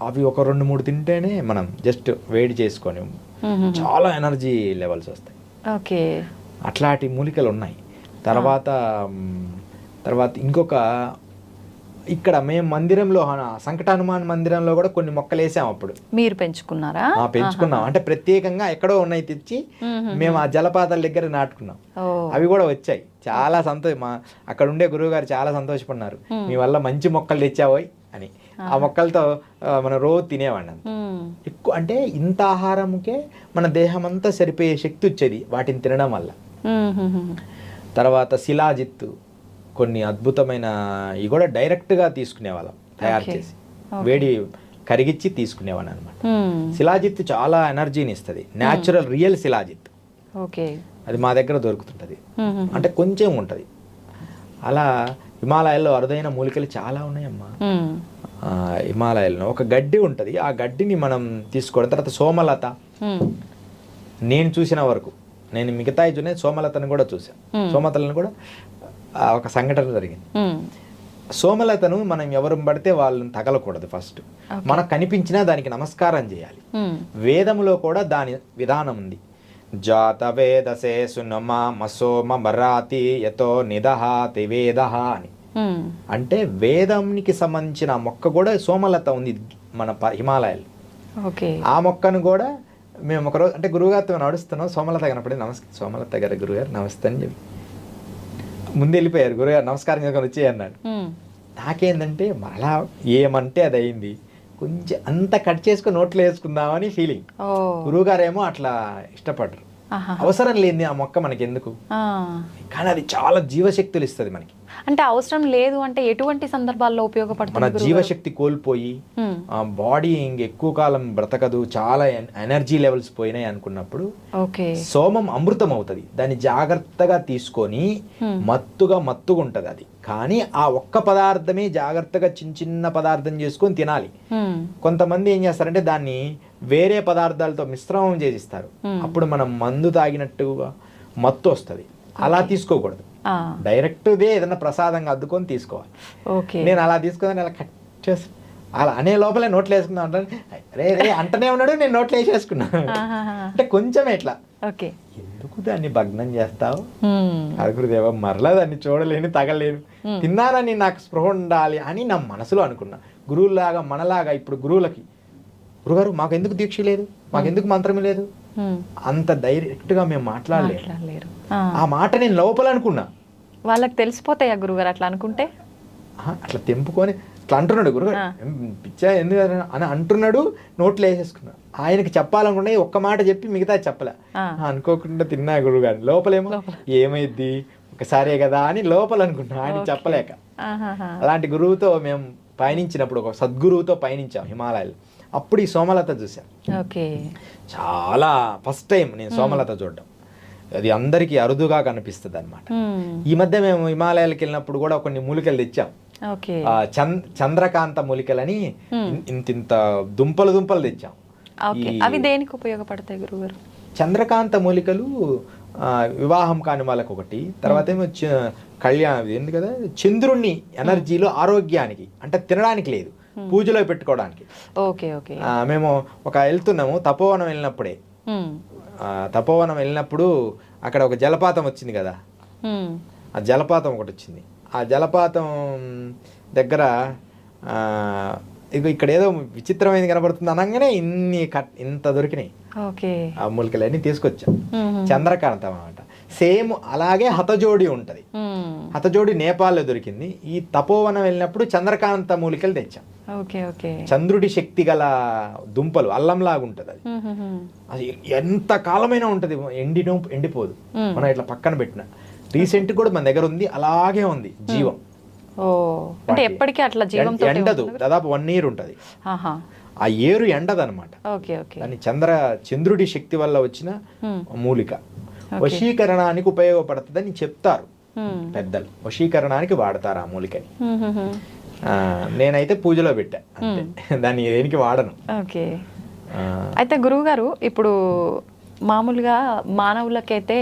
అవి ఒక 2-3 తింటేనే మనం జస్ట్ వేడి చేసుకొని చాలా ఎనర్జీ లెవెల్స్ వస్తాయి. అట్లాంటి మూలికలు ఉన్నాయి. తర్వాత ఇంకొక ఇక్కడ మేము మందిరంలో, సంకట హనుమాన్ మందిరంలో కూడా కొన్ని మొక్కలు వేసాం. అప్పుడు మీరు పెంచుకున్నారా? పెంచుకున్నాం, అంటే ప్రత్యేకంగా ఎక్కడో ఉన్నాయి తెచ్చి మేము ఆ జలపాతాల దగ్గర నాటుకున్నాం. అవి కూడా వచ్చాయి. చాలా అక్కడ ఉండే గురువు గారు చాలా సంతోషపడినారు, మీ వల్ల మంచి మొక్కలు తెచ్చావోయ్ అని. ఆ మొక్కలతో మనం రోజు తినేవాడిని. ఎక్కువ అంటే ఇంత ఆహారంకే మన దేహం అంతా సరిపోయే శక్తి వచ్చేది వాటిని తినడం వల్ల. తర్వాత శిలాజిత్తు, కొన్ని అద్భుతమైన ఇవి కూడా డైరెక్ట్గా తీసుకునేవాళ్ళం, తయారు చేసి వేడి కరిగిచ్చి తీసుకునేవాళ్ళం అనమాట. శిలాజిత్ చాలా ఎనర్జీని ఇస్తుంది, న్యాచురల్ రియల్ శిలాజిత్. అది మా దగ్గర దొరుకుతుంటుంది, అంటే కొంచెం ఉంటుంది. అలా హిమాలయాల్లో అరుదైన మూలికలు చాలా ఉన్నాయమ్మా. హిమాలయాల్లో ఒక గడ్డి ఉంటుంది, ఆ గడ్డిని మనం తీసుకోవడం. తర్వాత సోమలత, నేను చూసిన వరకు, నేను మిగతా సోమలతను కూడా చూసాను. సోమలతను కూడా ఒక సంఘటన జరిగింది. సోమలతను మనం ఎవరు పడితే వాళ్ళని తగలకూడదు. ఫస్ట్ మనకు కనిపించినా దానికి నమస్కారం చేయాలి. వేదములో కూడా దాని విధానం ఉంది. జాత వేదసే సునమా మసోమ మరాతి యతో నిదహాతి వేదః అని. అంటే వేదంకి సంబంధించిన మొక్క కూడా సోమలత ఉంది మన హిమాలయాలు. ఆ మొక్కను కూడా మేము ఒకరోజు, అంటే గురువుగారితో నడుస్తున్నాం, సోమలత కనపడి సోమలత గారి గురుగారు నమస్తే అని చెప్పి ముందు వెళ్ళిపోయారు. గురుగారు నమస్కారం చేసుకొని వచ్చి అన్నాడు. నాకేందంటే అలా ఏమంటే అది అయింది, కొంచెం అంత కట్ చేసుకుని నోట్లో వేసుకుందామని ఫీలింగ్. గురువుగారేమో అట్లా ఇష్టపడరు, అవసరం లేని ఆ మొక్క మనకి ఎందుకు, కానీ అది చాలా జీవశక్తులు ఇస్తుంది మనకి. అంటే అవసరం లేదు అంటే ఎటువంటి సందర్భాల్లో ఉపయోగపడుతుంది? మన జీవశక్తి కోల్పోయి బాడీ ఎక్కువ కాలం బ్రతకదు, చాలా ఎనర్జీ లెవెల్స్ పోయినాయి అనుకున్నప్పుడు సోమం అమృతం అవుతుంది. దాన్ని జాగ్రత్తగా తీసుకొని మత్తుగా ఉంటది అది. కానీ ఆ ఒక్క పదార్థమే జాగ్రత్తగా చిన్న పదార్థం చేసుకొని తినాలి. కొంతమంది ఏం చేస్తారంటే దాన్ని వేరే పదార్థాలతో మిశ్రమం చేసిస్తారు, అప్పుడు మనం మందు తాగినట్టుగా మత్తు వస్తుంది. అలా తీసుకోకూడదు, డైరెక్ట్ ఏదైనా ప్రసాదంగా అద్దుకొని తీసుకోవాలి. నేను అలా తీసుకొని అలా కట్ చేసి అలా అనే లోపలే నోట్లు వేసుకుందాం అంటే రే అంటనే ఉన్నాడు, నేను నోట్లు వేసేసుకున్నా. అంటే కొంచెం ఎట్లా, ఎందుకు దాన్ని భగ్నం చేస్తావు గురుదేవ, మరలా దాన్ని చూడలేను, తగలేను, తిన్నానని నాకు స్పృహ ఉండాలి అని నా మనసులో అనుకున్నా. గురువులాగా మనలాగా ఇప్పుడు గురువులకి, గురుగారు మాకు ఎందుకు దీక్ష లేదు, మాకెందుకు మంత్రం లేదు, అంత డైరెక్ట్గా మేము మాట్లాడలేరు. ఆ మాట నేను లోపల అనుకున్నా. వాళ్ళకి తెలిసిపోతాయా గురుగారు అట్లా అనుకుంటే? అట్లా తెంపుకొని అట్లా అంటున్నాడు గురుగారు, పిచ్చా ఎందుకు అని అంటున్నాడు, నోట్లో వేసేసుకున్నా. ఆయనకి చెప్పాలనుకుంటే ఒక్క మాట చెప్పి మిగతా చెప్పలే, అనుకోకుండా తిన్నా గురుగారు. లోపలేమో ఏమైద్ది ఒకసారే కదా అని లోపల అనుకున్నా, ఆయన చెప్పలేక. అలాంటి గురువుతో మేము పయనించినప్పుడు, ఒక సద్గురువుతో పయనించాం హిమాలయాలు. అప్పుడు ఈ సోమలత చూసాను. చాలా ఫస్ట్ టైం నేను సోమలత చూడడం. అది అందరికీ అరుదుగా కనిపిస్తుంది అనమాట. ఈ మధ్య మేము హిమాలయాలకు వెళ్ళినప్పుడు కూడా కొన్ని మూలికలు తెచ్చాం. చంద్రకాంత మూలికలని ఇంత దుంపలు తెచ్చాం. అవి దేనికి ఉపయోగపడతాయి గురుగారు? చంద్రకాంత మూలికలు వివాహం కాని వాళ్ళకి ఒకటి, తర్వాత ఏమో కళ్యాణం ఏంది కదా, చంద్రుణ్ణి ఎనర్జీలో ఆరోగ్యానికి, అంటే తినడానికి లేదు, పూజలో పెట్టుకోవడానికి. మేము వెళ్తున్నాము, తపోవనం వెళ్ళినప్పుడే తపోవనం వెళ్ళినప్పుడు అక్కడ ఒక జలపాతం వచ్చింది కదా, ఆ జలపాతం ఒకటి వచ్చింది. ఆ జలపాతం దగ్గర ఇక్కడ ఏదో విచిత్రమైనది కనబడుతుంది అనగానే ఇంత దొరికినాయి. ఆ మూలికలన్నీ తీసుకొచ్చా. చంద్రకాంతం అన్నమాట. సేమ్ అలాగే హతజోడి ఉంటుంది. హతజోడి నేపాల్లో దొరికింది. ఈ తపోవనం వెళ్ళినప్పుడు చంద్రకాంత మూలికలు తెచ్చాం. చంద్రుడి శక్తి గల దుంపలు, అల్లంలాగా ఉంటుంది అది. అది ఎంత కాలమైనా ఉంటుంది, ఎండిపోదు. మనం ఇట్లా పక్కన పెట్టిన రీసెంట్ కూడా మన దగ్గర ఉంది, అలాగే ఉంది జీవం. ఎప్పటికీ అట్లా జీవంతో ఎండదు, దాదాపు 1 year ఉంటుంది. ఆ ఏరు ఎండదనమాట. దాన్ని చంద్రుడి శక్తి వల్ల వచ్చిన మూలిక. వశీకరణానికి ఉపయోగపడుతుందని చెప్తారు పెద్దలు. వశీకరణానికి వాడతారు ఆ మూలికని. నేనైతే పూజలో పెట్టా అంతే, దాన్ని దేనికి వాడను. అయితే గురువు గారు, ఇప్పుడు మామూలుగా మానవులకైతే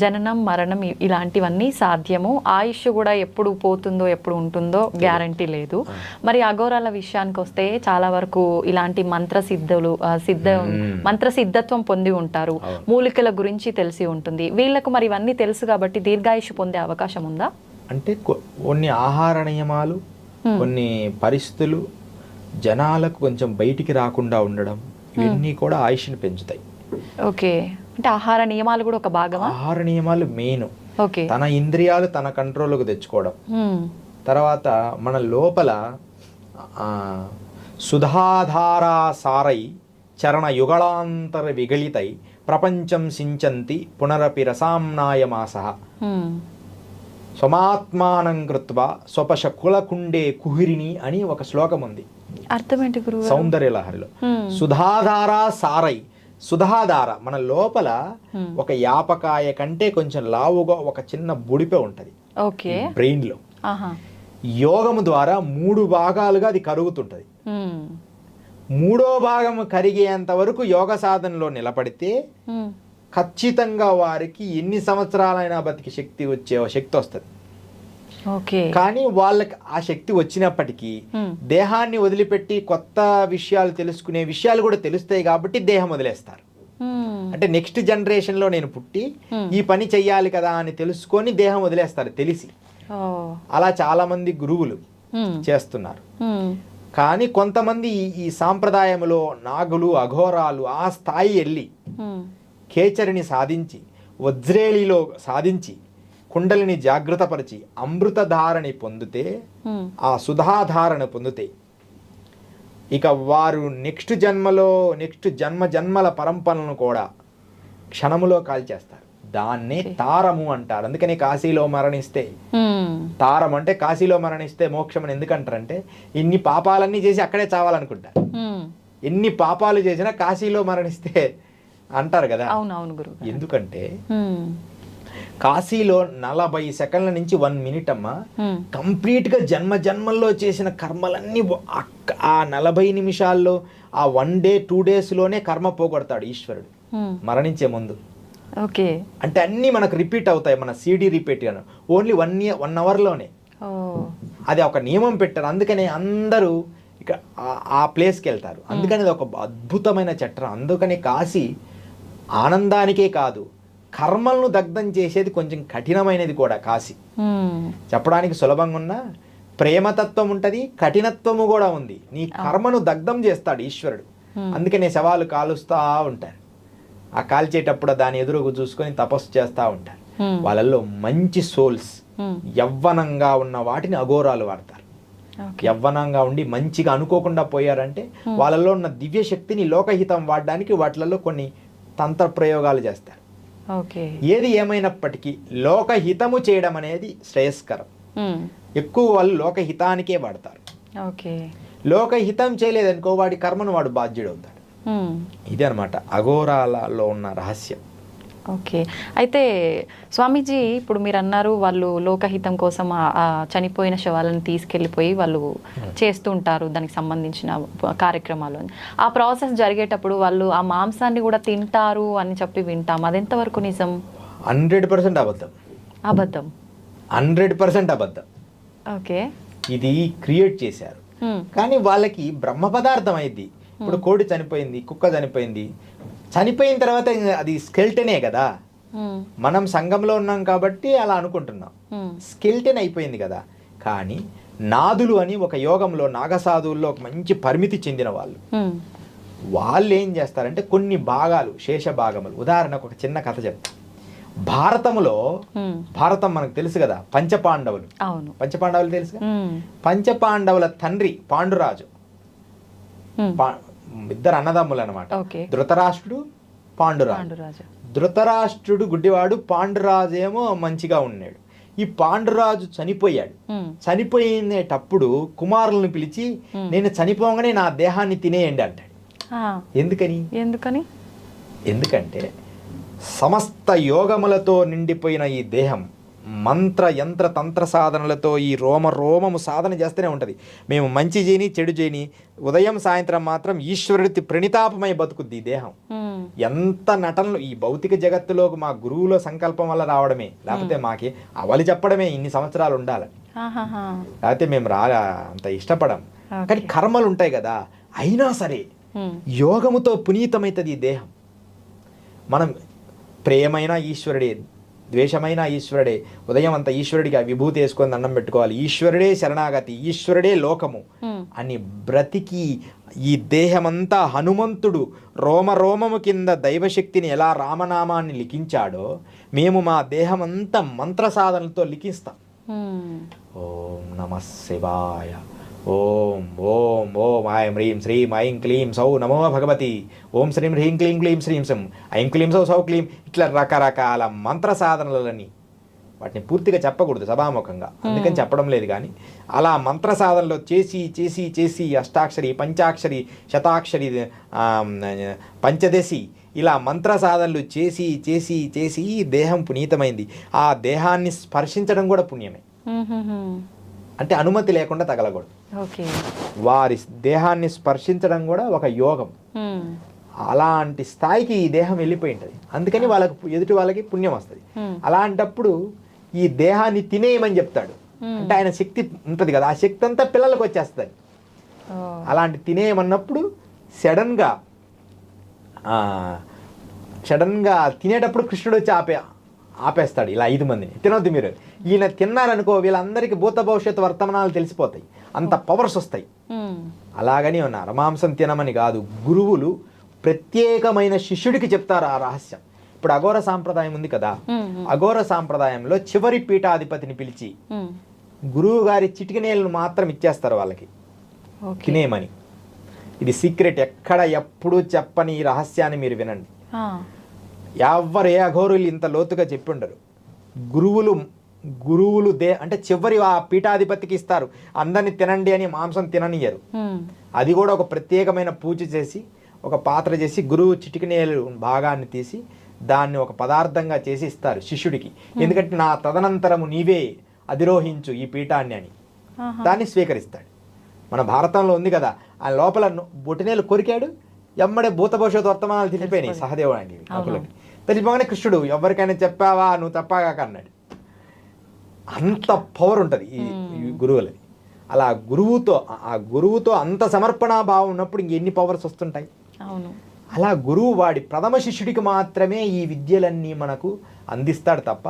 జననం మరణం ఇలాంటివన్నీ సాధ్యము. ఆయుష్ కూడా ఎప్పుడు పోతుందో ఎప్పుడు ఉంటుందో గ్యారంటీ లేదు. మరి అఘోరాల విషయానికి వస్తే చాలా వరకు ఇలాంటి మంత్రసిద్ధత్వం పొంది ఉంటారు, మూలికల గురించి తెలిసి ఉంటుంది వీళ్ళకు. మరి ఇవన్నీ తెలుసు కాబట్టి దీర్ఘాయుష్ పొందే అవకాశం ఉందా? అంటే కొన్ని ఆహార నియమాలు, కొన్ని పరిస్థితులు జనాలకు కొంచెం బయటికి రాకుండా ఉండడం, ఇవన్నీ కూడా ఆయుష్ని పెంచుతాయి. అంటే ఆహార నియమాలు కూడా ఒక భాగమా? ఆహార నియమాలు మెయిన్. తన ఇంద్రియాలు తన కంట్రోల్లోకి తెచ్చుకోవడం. తర్వాత మన లోపల సుధాధారా సారై చరణ యుగళాంతర విగళితై ప్రపంచం సించంతి పునరపి రసాంనాయమాసః స్వమాత్మానం కృత్వా స్వపశ కులకుండే కుహిరిని అని ఒక శ్లోకం ఉంది. అర్థమేంటి గురువు? సౌందర్యలహరిలో. సుధాధారా సారై, సుధాధార మన లోపల ఒక యాపకాయ కంటే కొంచెం లావుగా ఒక చిన్న బుడిపే ఉంటది బ్రెయిన్ లో. యోగము ద్వారా 3 భాగాలుగా అది కరుగుతుంటది. 3వ భాగం కరిగేంత వరకు యోగ సాధనలో నిలబడితే ఖచ్చితంగా వారికి ఎన్ని సంవత్సరాలైనా బతికి శక్తి వస్తుంది. కానీ వాళ్ళకి ఆ శక్తి వచ్చినప్పటికీ దేహాన్ని వదిలిపెట్టి కొత్త విషయాలు తెలుసుకునే విషయాలు కూడా తెలుస్తాయి కాబట్టి దేహం వదిలేస్తారు. అంటే నెక్స్ట్ జనరేషన్ లో నేను పుట్టి ఈ పని చెయ్యాలి కదా అని తెలుసుకొని దేహం వదిలేస్తారు తెలిసి. అలా చాలా మంది గురువులు చేస్తున్నారు. కానీ కొంతమంది ఈ సాంప్రదాయంలో నాగులు, అఘోరాలు ఆ స్థాయి వెళ్ళి కేచరిని సాధించి, వజ్రేలిలో సాధించి, కుండలిని జాగృతపరిచి అమృతధారని పొందితే, ఆ సుధాధారణ పొందితే ఇక వారు నెక్స్ట్ జన్మల పరంపరలను కూడా క్షణములో కాల్చేస్తారు. దాన్నే తారము అంటారు. అందుకని కాశీలో మరణిస్తే తారం అంటే కాశీలో మరణిస్తే మోక్షం అని ఎందుకంటారంటే ఇన్ని పాపాలన్నీ చేసి అక్కడే చావాలనుకుంటారు. ఎన్ని పాపాలు చేసినా కాశీలో మరణిస్తే అంటారు కదా. ఎందుకంటే కాశీలో 40 సెకండ్ల నుంచి 1 minute అమ్మ కంప్లీట్ గా జన్మల్లో చేసిన కర్మలన్నీ ఆ 40 నిమిషాల్లో, ఆ 1 day 2 days లోనే కర్మ పోగొడతాడు ఈశ్వరుడు మరణించే ముందు. అంటే అన్ని మనకు రిపీట్ అవుతాయి. మన CD రిపీట్ గాను ఓన్లీ 1 hour లోనే. అది ఒక నియమం పెట్టారు. అందుకనే అందరూ ఇక ఆ ప్లేస్కి వెళ్తారు. అందుకని అది ఒక అద్భుతమైన చట్టం. అందుకని కాశీ ఆనందానికే కాదు, కర్మలను దగ్ధం చేసేది కొంచెం కఠినమైనది కూడా కాశీ. చెప్పడానికి సులభంగా ఉన్న ప్రేమతత్వం ఉంటది, కఠినత్వము కూడా ఉంది. నీ కర్మను దగ్ధం చేస్తాడు ఈశ్వరుడు. అందుకనే శవాలు కాలుస్తా ఉంటారు. ఆ కాల్చేటప్పుడు దాని ఎదురుగు చూసుకొని తపస్సు చేస్తూ ఉంటారు. వాళ్ళల్లో మంచి సోల్స్, యవ్వనంగా ఉన్న వాటిని అఘోరాలు వాడతారు. యవ్వనంగా ఉండి మంచిగా అనుకోకుండా పోయారంటే వాళ్ళలో ఉన్న దివ్య శక్తిని లోకహితం వాడడానికి వాటిలలో కొన్ని తంత్ర ప్రయోగాలు చేస్తారు. ఏది ఏమైనప్పటికీ లోకహితము చేయడం అనేది శ్రేయస్కరం. ఎక్కువ వాళ్ళు లోకహితానికే వాడతారు. లోకహితం చేయలేదనుకో వాడి కర్మను వాడు బాధ్యుడవుతాడు. ఇది అనమాట అఘోరాలలో ఉన్న రహస్యం. అయితే స్వామీజీ, ఇప్పుడు మీరు అన్నారు వాళ్ళు లోకహితం కోసం చనిపోయిన శవాలను తీసుకెళ్ళిపోయి వాళ్ళు చేస్తూ ఉంటారు దానికి సంబంధించిన కార్యక్రమాలు. ఆ ప్రాసెస్ జరిగేటప్పుడు వాళ్ళు ఆ మాంసాన్ని కూడా తింటారు అని చెప్పి వింటాం. అదెంతవరకు నిజం? 100% అబద్ధం. 100% అబద్ధం. ఇది క్రియేట్ చేశారు. కానీ వాళ్ళకి బ్రహ్మ పదార్థం అయింది. ఇప్పుడు కోడి చనిపోయింది, కుక్క చనిపోయింది, చనిపోయిన తర్వాత అది స్కెల్టనే కదా. మనం సంఘంలో ఉన్నాం కాబట్టి అలా అనుకుంటున్నాం, స్కెల్టన్ అయిపోయింది కదా. కానీ నాదులు అని ఒక యోగంలో నాగసాధువుల్లో ఒక మంచి పరిమితి చెందిన వాళ్ళు ఏం చేస్తారంటే కొన్ని భాగాలు, శేష భాగములు, ఉదాహరణకు ఒక చిన్న కథ చెప్తా. భారతం మనకు తెలుసు కదా, పంచపాండవులు. పంచపాండవులు తెలుసు. పంచపాండవుల తండ్రి పాండురాజు, ఇద్దరు అన్నదమ్ములు అనమాట. ధృతరాష్ట్రుడు, పాండురాజు. ధృతరాష్ట్రుడు గుడ్డివాడు, పాండురాజు ఏమో మంచిగా ఉన్నాడు. ఈ పాండురాజు చనిపోయాడు. చనిపోయినప్పుడు కుమారులను పిలిచి నేను చనిపోగానే నా దేహాన్ని తినేయండి అంటాడు. ఎందుకంటే సమస్త యోగములతో నిండిపోయిన ఈ దేహం మంత్ర యంత్ర తంత్ర సాధనలతో ఈ రోమము సాధన చేస్తూనే ఉంటుంది. మేము మంచి చేయని చెడు చేయని ఉదయం సాయంత్రం మాత్రం ఈశ్వరుడి ప్రణితాపమై బతుకుద్ది ఈ దేహం. ఎంత నటనలు ఈ భౌతిక జగత్తులోకి మా గురువుల సంకల్పం వల్ల రావడమే, లేకపోతే మాకి అవలి చెప్పడమే ఇన్ని సంవత్సరాలు ఉండాలని, లేకపోతే మేము అంత ఇష్టపడం. కానీ కర్మలు ఉంటాయి కదా, అయినా సరే యోగముతో పునీతమైతుంది ఈ దేహం. మనం ప్రేమైన ఈశ్వరుడే, ద్వేషమైన ఈశ్వరుడే, ఉదయం అంతా ఈశ్వరుడికి విభూతి వేసుకొని దండం పెట్టుకోవాలి, ఈశ్వరుడే శరణాగతి, ఈశ్వరుడే లోకము అని బ్రతికి ఈ దేహమంతా హనుమంతుడు రోమము కింద దైవశక్తిని ఎలా రామనామాన్ని లిఖించాడో మేము మా దేహమంతా మంత్ర సాధనలతో లిఖిస్తాం. ఓం నమః శివాయ, ఓం ఓం ఓం ఐం హ్రీం శ్రీం ఐం క్లీం సౌ నమో భగవతి, ఓం శ్రీం హ్రీం క్లీం క్లీం శ్రీం సం ఐం క్లీం సౌ సౌ క్లీం, ఇట్లా రకరకాల మంత్ర సాధనలని, వాటిని పూర్తిగా చెప్పకూడదు సభాముఖంగా, అందుకని చెప్పడం లేదు. కానీ అలా మంత్ర సాధనలో చేసి చేసి చేసి అష్టాక్షరి, పంచాక్షరి, శతాక్షరి, పంచదశి, ఇలా మంత్ర సాధనలు చేసి చేసి చేసి దేహం పునీతమైంది. ఆ దేహాన్ని స్పర్శించడం కూడా పుణ్యమే. అంటే అనుమతి లేకుండా తగలకూడదు. వారి దేహాన్ని స్పర్శించడం కూడా ఒక యోగం. అలాంటి స్థాయికి ఈ దేహం వెళ్ళిపోయి ఉంటుంది. అందుకని ఎదుటి వాళ్ళకి పుణ్యం వస్తుంది. అలాంటప్పుడు ఈ దేహాన్ని తినేయమని చెప్తాడు. అంటే ఆయన శక్తి ఉంటుంది కదా, ఆ శక్తి అంతా పిల్లలకు వచ్చేస్తుంది. అలాంటి తినేయమన్నప్పుడు సడన్గా తినేటప్పుడు కృష్ణుడు వచ్చి ఆపేస్తాడు. ఇలా 5 మందిని తినొద్దు మీరు, ఈయన తిన్నారనుకో వీళ్ళందరికీ భూత భవిష్యత్తు వర్తమానాలు తెలిసిపోతాయి, అంత పవర్స్ వస్తాయి. అలాగని నరమాంసం తినమని కాదు, గురువులు ప్రత్యేకమైన శిష్యుడికి చెప్తారు ఆ రహస్యం. ఇప్పుడు అఘోర సాంప్రదాయం ఉంది కదా, అఘోర సాంప్రదాయంలో చివరి పీఠాధిపతిని పిలిచి గురువు గారి చిటికినేలను మాత్రం ఇచ్చేస్తారు వాళ్ళకి తినేమని. ఇది సీక్రెట్, ఎప్పుడు చెప్పని ఈ రహస్యాన్ని మీరు వినండి. ఎవ్వరు ఏ అఘోరులు ఇంత లోతుగా చెప్పి ఉండరు. గురువులు అంటే చివరి ఆ పీఠాధిపతికి ఇస్తారు, అందరిని తినండి అని మాంసం తిననియరు. అది కూడా ఒక ప్రత్యేకమైన పూజ చేసి ఒక పాత్ర చేసి గురువు చిటికినేలు భాగాన్ని తీసి దాన్ని ఒక పదార్థంగా చేసి ఇస్తారు శిష్యుడికి. ఎందుకంటే నా తదనంతరము నీవే అధిరోహించు ఈ పీఠాన్ని అని దాన్ని స్వీకరిస్తాడు. మన భారతంలో ఉంది కదా, ఆ లోపల బొటినేలు కొరికాడు, ఎమ్మడే భూత భవిష్యత్తు వర్తమానాలు తెలిసిపోయినాయి సహదేవుడికి. నకులకి తెలిసిపోగానే కృష్ణుడు ఎవరికైనా చెప్పావా నువ్వు తప్పాగాక అన్నాడు. అంత పవర్ ఉంటుంది ఈ గురువులది. అలా గురువుతో అంత సమర్పణాభావం ఉన్నప్పుడు ఇంకెన్ని పవర్స్ వస్తుంటాయి. అలా గురువు వాడి ప్రథమ శిష్యుడికి మాత్రమే ఈ విద్యలన్నీ మనకు అందిస్తాడు తప్ప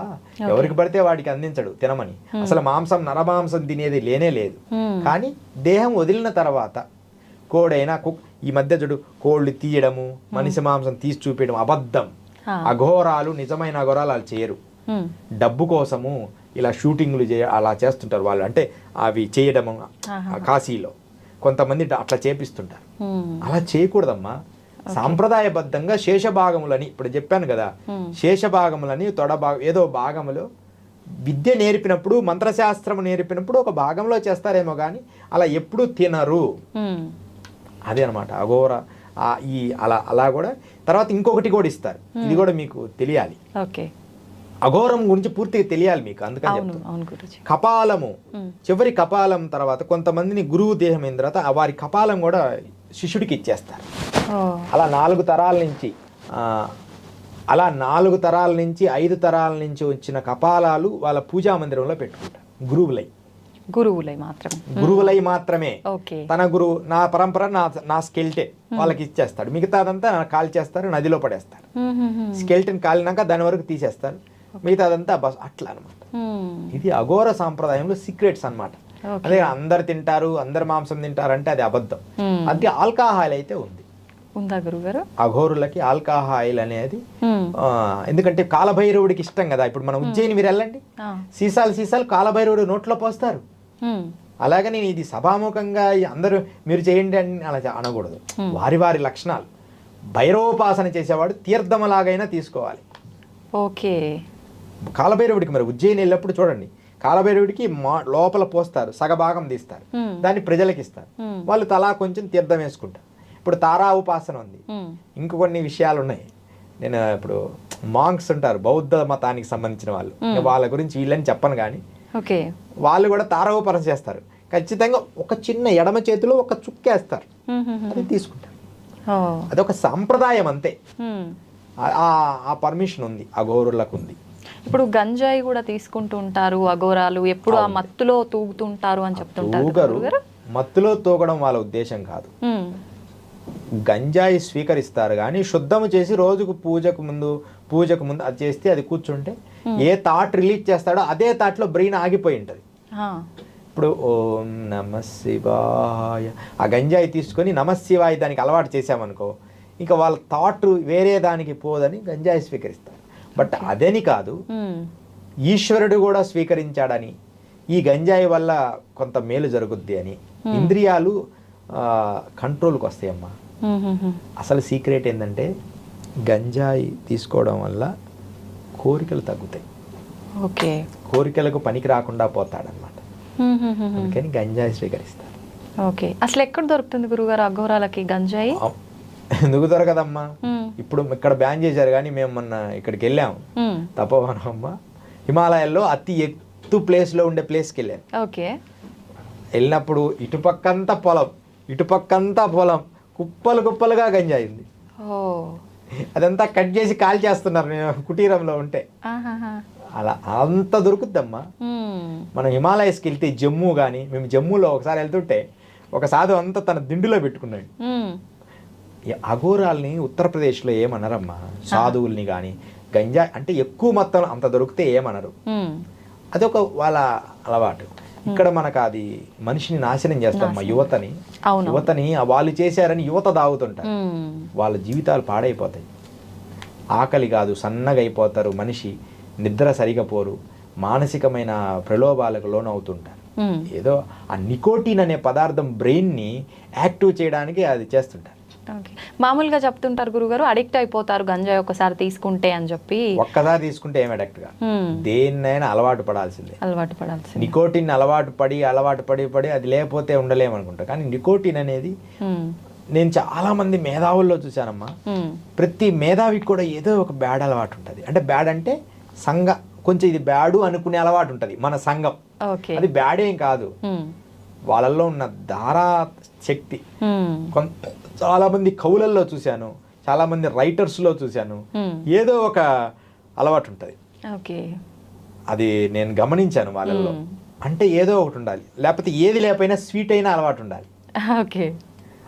ఎవరికి పడితే వాడికి అందించడు తినమని. అసలు నరమాంసం తినేది లేనే లేదు. కానీ దేహం వదిలిన తర్వాత కోడైనా ఈ మధ్య చూడు కోళ్ళు తీయడము, మనిషి మాంసం తీసి చూపించడం అబద్ధం. అఘోరాలు, నిజమైన అఘోరాలు వాళ్ళు చేయరు. డబ్బు కోసము ఇలా షూటింగ్లు అలా చేస్తుంటారు వాళ్ళు. అంటే అవి చేయడము కాశీలో కొంతమంది అట్లా చేపిస్తుంటారు. అలా చేయకూడదమ్మా. సాంప్రదాయబద్ధంగా శేషభాగములని ఇప్పుడు చెప్పాను కదా, శేషభాగములని ఏదో భాగములో విద్య నేర్పినప్పుడు, మంత్రశాస్త్రము నేర్పినప్పుడు ఒక భాగంలో చేస్తారేమో కానీ అలా ఎప్పుడు తినరు. అదే అనమాట అఘోర. అలా కూడా తర్వాత ఇంకొకటి కూడా ఇస్తారు, ఇది కూడా మీకు తెలియాలి. అఘోరం గురించి పూర్తిగా తెలియాలి మీకు, అందుకని చెప్తాను. కపాలము, చివరి కపాలం తర్వాత కొంతమందిని గురువు దేహం అయిన తర్వాత వారి కపాలం కూడా శిష్యుడికి ఇచ్చేస్తారు. అలా 4 తరాల నుంచి 5 తరాల నుంచి వచ్చిన కపాలాలు వాళ్ళ పూజా మందిరంలో పెట్టుకుంటారు గురువులై. గురువులై మాత్రమే. గురువులై మాత్రమే. ఓకే. తన గురువు నా పరంపర నా స్కెల్టే వాళ్ళకి ఇచ్చేస్తాడు, మిగతాదంతా కాల్ చేస్తారు, నదిలో పడేస్తారు. స్కెల్టన్ కాలినాక దాని వరకు తీసేస్తారు, మిగతాదంతా బస్ అట్లా అనమాట. ఇది అఘోర సాంప్రదాయంలో సీక్రెట్స్ అన్నమాట. అదే అందరు తింటారు, అందరు మాంసం తింటారు అంటే అది అబద్ధం. అది ఆల్కహాల్ అయితే ఉంది. ఉందా గురుగారు? అఘోరులకి ఆల్కహాయిల్ అనేది, ఎందుకంటే కాలభైరవుడికి ఇష్టం కదా. ఇప్పుడు మనం ఉజ్జయిని మీరు వెళ్ళండి, సీసాలు కాలభైరవుడు నోట్లో పోస్తారు. అలాగే నేను ఇది సభాముఖంగా అందరూ మీరు చేయండి అని అలా అనకూడదు. వారి వారి లక్షణాలు. భైరవోపాసన చేసేవాడు తీర్థమలాగైనా తీసుకోవాలి. ఓకే. కాలభైరవుడికి మరి ఉజ్జయిని వెళ్ళినప్పుడు చూడండి, కాలభైరవుడికి లోపల పోస్తారు, సగభాగం తీస్తారు, దాన్ని ప్రజలకు ఇస్తారు, వాళ్ళు తలా కొంచెం తీర్థం వేసుకుంటారు. ఇప్పుడు తారా ఉపాసన ఉంది, ఇంక కొన్ని విషయాలు ఉన్నాయి. నేను ఇప్పుడు మాంక్స్ ఉంటారు, బౌద్ధ మతానికి సంబంధించిన వాళ్ళు, వాళ్ళ గురించి వీళ్ళని చెప్పను కానీ వాళ్ళు కూడా తారా ఉపాసన చేస్తారు. ఖచ్చితంగా ఒక చిన్న ఎడమ చేతిలో ఒక చుక్కేస్తారు, అది తీసుకుంటారు. అదొక సాంప్రదాయం అంతే. ఆ పర్మిషన్ ఉంది, అఘోరులకు ఉంది. ఇప్పుడు గంజాయి కూడా తీసుకుంటూ ఉంటారు అఘోరాలు, ఎప్పుడు ఆ మత్తులో తూగుతుంటారు అని చెప్తుంటారు. మత్తులో తూగడం వాళ్ళ ఉద్దేశం కాదు. గంజాయి స్వీకరిస్తారు కానీ శుద్ధము చేసి రోజుకు పూజకు ముందు అది చేస్తే, అది కూర్చుంటే ఏ థాట్ రిలీజ్ చేస్తాడో అదే థాట్లో బ్రెయిన్ ఆగిపోయి ఉంటుంది. ఇప్పుడు ఓం నమ శివాయ ఆ గంజాయి తీసుకొని నమ శివాయ దానికి అలవాటు చేసామనుకో, ఇంకా వాళ్ళ థాట్ వేరే దానికి పోదని గంజాయి స్వీకరిస్తారు. బట్ అదని కాదు, ఈశ్వరుడు కూడా స్వీకరించాడని, ఈ గంజాయి వల్ల కొంత మేలు జరుగుద్ది అని, ఇంద్రియాలు కంట్రోల్కి వస్తాయమ్మా. అసలు సీక్రెట్ ఏంటంటే గంజాయి తీసుకోవడం వల్ల కోరికలు తగ్గుతాయి. ఓకే. కోరికలకు పనికి రాకుండా పోతాడనమాట. అందుకని గంజాయి స్వీకరిస్తారు. ఓకే. అసలు ఎక్కడ దొరుకుతుంది గురుగారు అఘోరాలకి గంజాయి? ఎందుకు దొరకదమ్మా, ఇప్పుడు ఇక్కడ బ్యాన్ చేశారు కానీ మేము మొన్న ఇక్కడికి వెళ్ళాము, తపోవనం అమ్మ, హిమాలయాల్లో అతి ఎత్తు ప్లేస్లో ఉండే ప్లేస్కి వెళ్ళాను. ఓకే. వెళ్ళినప్పుడు ఇటుపక్కంతా పొలం, కుప్పలుగా గంజాయి ఉంది. అదంతా కట్ చేసి కాల్ చేస్తున్నారు నేను కుటీరంలో ఉంటే. అలా అంత దొరుకుద్దమ్మా. మనం హిమాలయస్కి వెళ్తే జమ్మూ కానీ, మేము జమ్మూలో ఒకసారి వెళ్తుంటే ఒక సాధు అంతా తన దిండులో పెట్టుకున్నాడు. అఘోరాల్ని ఉత్తరప్రదేశ్లో ఏమనరమ్మా, సాధువుల్ని కానీ గంజాయి అంటే ఎక్కువ మొత్తం అంత దొరికితే ఏమనరు, అదొక వాళ్ళ అలవాటు. ఇక్కడ మనకు అది మనిషిని నాశనం చేస్తాం మా యువతని వాళ్ళు చేశారని యువత తాగుతుంటారు, వాళ్ళ జీవితాలు పాడైపోతాయి. ఆకలి కాదు సన్నగా అయిపోతారు, మనిషి నిద్ర సరిగా పోరు, మానసికమైన ప్రలోభాలకు లోనవుతుంటారు. ఏదో ఆ నికోటిన్ అనే పదార్థం బ్రెయిన్ని యాక్టివ్ చేయడానికి అది చేస్తుంటారు. మామూలుగా చెప్తుంటారు గురుగారు, అడిక్ట్ అయిపోతారు గంజాయి ఒకసారి తీసుకుంటే అని చెప్పి. ఒక్కసారి తీసుకుంటే ఏం అడిక్ట్ గా, దేన్నైనా అలవాటు పడాల్సిందే. నికోటిన్ అలవాటు పడి అది లేకపోతే ఉండలేమనుకుంటా. కానీ నికోటిన్ అనేది నేను చాలా మంది మేధావుల్లో చూశానమ్మా, ప్రతి మేధావికి కూడా ఏదో ఒక బ్యాడ్ అలవాటు ఉంటుంది. అంటే బ్యాడ్ అంటే కొంచెం ఇది బ్యాడు అనుకునే అలవాటు ఉంటుంది మన సంఘం. అది బ్యాడేం కాదు, వాళ్ళల్లో ఉన్న ధారా శక్తి. చాలా మంది కవులల్లో చూశాను, చాలా మంది రైటర్స్లో చూశాను, ఏదో ఒక అలవాటు ఉంటుంది. అది నేను గమనించాను వాళ్ళల్లో. అంటే ఏదో ఒకటి ఉండాలి, లేకపోతే ఏది లేకపోయినా స్వీట్ అయినా అలవాటు ఉండాలి.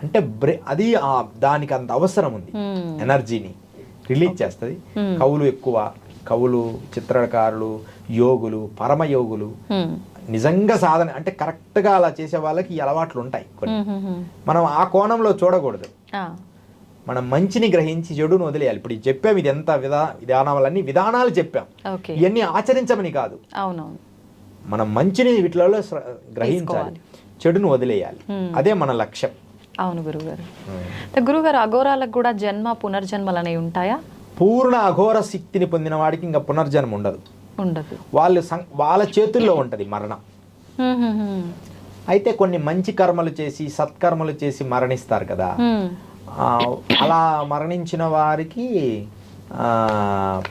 అంటే అది దానికి అంత అవసరం ఉంది, ఎనర్జీని రిలీజ్ చేస్తుంది. కవులు ఎక్కువ, కవులు, చిత్రకారులు, యోగులు, పరమయోగులు, నిజంగా సాధన అంటే కరెక్ట్గా అలా చేసే వాళ్ళకి ఈ అలవాట్లు ఉంటాయి కొన్ని. మనం ఆ కోణంలో చూడకూడదు, మనం మంచిని గ్రహించి చెడును వదిలేయాలి. ఇప్పుడు చెప్పాం, ఇది ఎంత విధానాలన్నీ విధానాలు చెప్పాం, ఇవన్నీ ఆచరించమని కాదు. మనం మంచిని వీటిలో గ్రహించాలి, చెడును వదిలేయాలి, అదే మన లక్ష్యం. అవును గురుగారు. గురుగారు, అఘోరాలకు కూడా జన్మ పునర్జన్మలు అనేవి ఉంటాయా? పూర్ణ అఘోర శక్తిని పొందిన వాడికి ఇంకా పునర్జన్మ ఉండదు. వాళ్ళ చేతుల్లో ఉంటుంది మరణం. అయితే కొన్ని మంచి కర్మలు చేసి సత్కర్మలు చేసి మరణిస్తారు కదా, అలా మరణించిన వారికి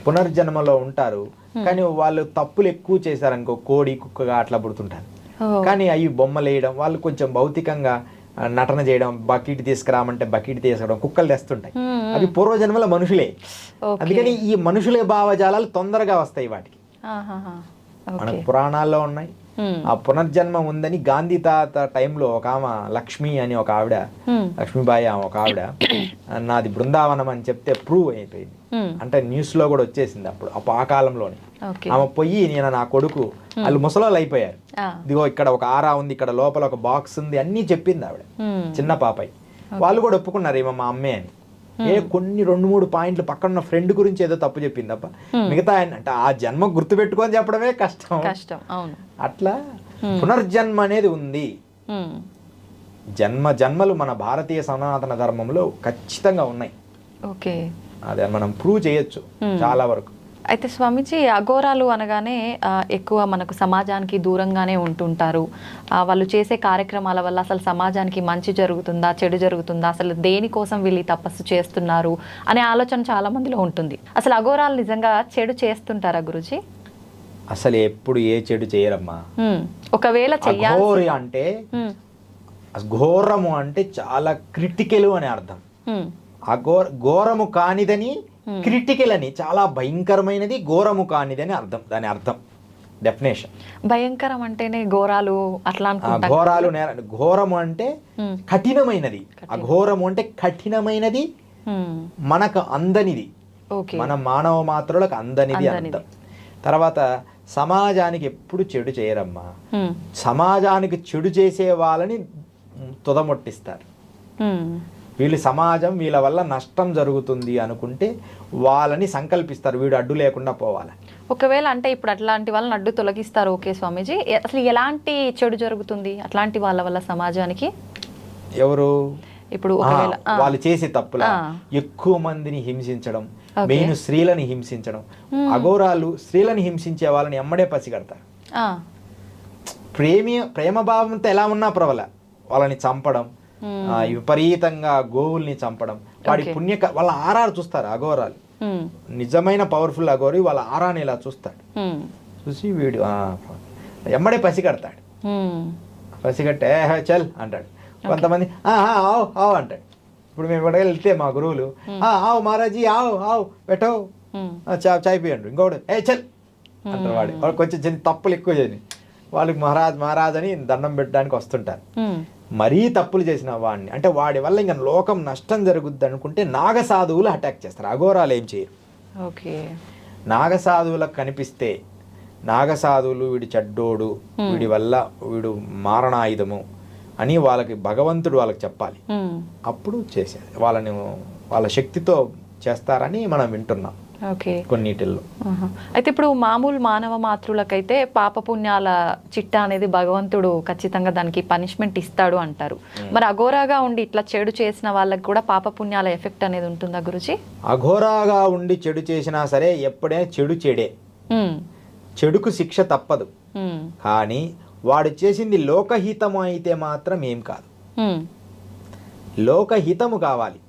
పునర్జన్మలో ఉంటారు. కానీ వాళ్ళు తప్పులు ఎక్కువ చేశారనుకో, కోడి కుక్కగా అట్లా పుడుతుంటారు. కానీ అవి బొమ్మలు వేయడం, వాళ్ళు కొంచెం భౌతికంగా నటన చేయడం, బకెట్ తీసుకురామంటే బకెట్ తీసుకురావడం, కుక్కలు తెస్తుంటాయి, అవి పూర్వజన్మల మనుషులే. అందుకని ఈ మనుషులే భావజాలాలు తొందరగా వస్తాయి వాటికి. మన పురాణాల్లో ఉన్నాయి, ఆ పునర్జన్మ ఉందని గాంధీ తాత టైంలో ఒక ఆమె లక్ష్మి అని ఒక ఆవిడ, లక్ష్మీబాయి ఆమె ఒక ఆవిడ, నాది బృందావనం అని చెప్తే ప్రూవ్ అయిపోయింది. అంటే న్యూస్ లో కూడా వచ్చేసింది అప్పుడు ఆ కాలంలోనే. ఆమె పోయి నేను నా కొడుకు వాళ్ళు ముసలోళ్ళు అయిపోయారు, ఇదిగో ఇక్కడ ఒక ఆరా ఉంది, ఇక్కడ లోపల ఒక బాక్స్ ఉంది అన్నీ చెప్పింది ఆవిడ, చిన్న పాపై. వాళ్ళు కూడా ఒప్పుకున్నారు ఏమో మా అమ్మే అని. కొన్ని 2-3 పాయింట్లు పక్కన ఉన్న ఫ్రెండ్ గురించి ఏదో తప్పు చెప్పింది తప్ప మిగతా అంటే ఆ జన్మ గుర్తు పెట్టుకొని చెప్పడమే కష్టం. అట్లా పునర్జన్మ అనేది ఉంది. జన్మలు మన భారతీయ సనాతన ధర్మంలో ఖచ్చితంగా ఉన్నాయి. అదే మనం ప్రూవ్ చేయొచ్చు చాలా వరకు. అయితే స్వామీజీ, అఘోరాలు అనగానే ఎక్కువ మనకు సమాజానికి దూరంగానే ఉంటుంటారు. వాళ్ళు చేసే కార్యక్రమాల వల్ల అసలు సమాజానికి మంచి జరుగుతుందా, చెడు జరుగుతుందా, అసలు దేనికోసం వీళ్ళు తపస్సు చేస్తున్నారు అనే ఆలోచన చాలా మందిలో ఉంటుంది. అసలు అఘోరాలు నిజంగా చెడు చేస్తుంటారా గురుజీ? అసలు ఎప్పుడు ఏ చెడు చేయరమ్మా. ఒకవేళ చెయ్యాలి అంటే ఘోరము అంటే చాలా క్రిటికల్ అని అర్థం. ఘోరము కానిదని క్రిటికల్ అని, చాలా భయంకరమైనది ఘోరము కానిదని అర్థం. దాని అర్థం డెఫినేషన్. భయంకరం అంటేనే ఘోరాలు అట్లా ఘోరాలు. ఘోరము అంటే కఠినమైనది, అఘోరము అంటే కఠినమైనది, మనకు అందనిది, మన మానవ మాత్రులకు అందనిది అర్థం. తర్వాత సమాజానికి ఎప్పుడు చెడు చేయరమ్మా. సమాజానికి చెడు చేసే వాళ్ళని తుదముట్టిస్తారు. వీళ్ళు సమాజం వీళ్ళ వల్ల నష్టం జరుగుతుంది అనుకుంటే వాళ్ళని సంకల్పిస్తారు, వీడు అడ్డు లేకుండా పోవాలి. ఒకవేళ అంటే ఇప్పుడు అట్లాంటి వాళ్ళని అడ్డు తొలగిస్తారు, ఓకే స్వామీజీ. అసలు ఎలాంటి చెడు జరుగుతుంది అట్లాంటి వాళ్ళ వల్ల సమాజానికి? ఎవరు ఇప్పుడు వాళ్ళు చేసే తప్పుల ఎక్కువ మందిని హింసించడం, మెయిన్ స్త్రీలని హింసించడం. అఘోరాలు స్త్రీలని హింసించే వాళ్ళని ఎమ్మడే పసిగడతారు. ప్రేమ భావంతో ఎలా ఉన్నా పర్వాలే వాళ్ళని చంపడం, విపరీతంగా గోవుల్ని చంపడం, వాడి వాళ్ళ ఆరారు చూస్తారు అఘోరాలు. నిజమైన పవర్ఫుల్ అఘోరి వాళ్ళ ఆరాని ఇలా చూస్తాడు, చూసి వీడు ఎమ్మడే పసిగడతాడు. పసిగట్టే చల్ అంటాడు. కొంతమంది ఆవు ఆవు అంటాడు. ఇప్పుడు మేము ఎక్కడికి వెళ్తే మా గురువులు ఆవు మహారాజీ ఆవు ఆవు పెట్టో చాయ్ పియండు, ఇంకోటి చల్ అంటారు. వాడు కొంచెం చిన్న తప్పులు ఎక్కువ చేయని వాళ్ళకి మహారాజ్ అని దండం పెట్టడానికి వస్తుంటారు. మరీ తప్పులు చేసిన వాడిని, అంటే వాడి వల్ల ఇంకా లోకం నష్టం జరుగుద్ది అనుకుంటే నాగసాధువులు అటాక్ చేస్తారు. అఘోరాలు ఏం చేయరు. నాగసాధువులకు కనిపిస్తే నాగసాధువులు వీడి చెడ్డోడు, వీడి వల్ల వీడు మారణాయుధము అని వాళ్ళకి భగవంతుడు వాళ్ళకి చెప్పాలి. అప్పుడు చేసేది వాళ్ళని వాళ్ళ శక్తితో చేస్తారని మనం వింటున్నాం కొన్నిటిల్లో. అయితే ఇప్పుడు మామూలు మానవ మాతృలకైతే పాపపుణ్యాల చిట్టా అనేది భగవంతుడు ఖచ్చితంగా దానికి పనిష్మెంట్ ఇస్తాడు అంటారు. మరి అఘోరాగా ఉండి ఇట్లా చెడు చేసిన వాళ్ళకి కూడా పాపపుణ్యాల ఎఫెక్ట్ అనేది ఉంటుందా గురుజీ? అఘోరాగా ఉండి చెడు చేసినా సరే ఎప్పుడైనా చెడు చెడే, చెడుకు శిక్ష తప్పదు. కానీ వాడు చేసింది లోకహితము అయితే మాత్రం ఏం కాదు. లోకహితము కావాలి.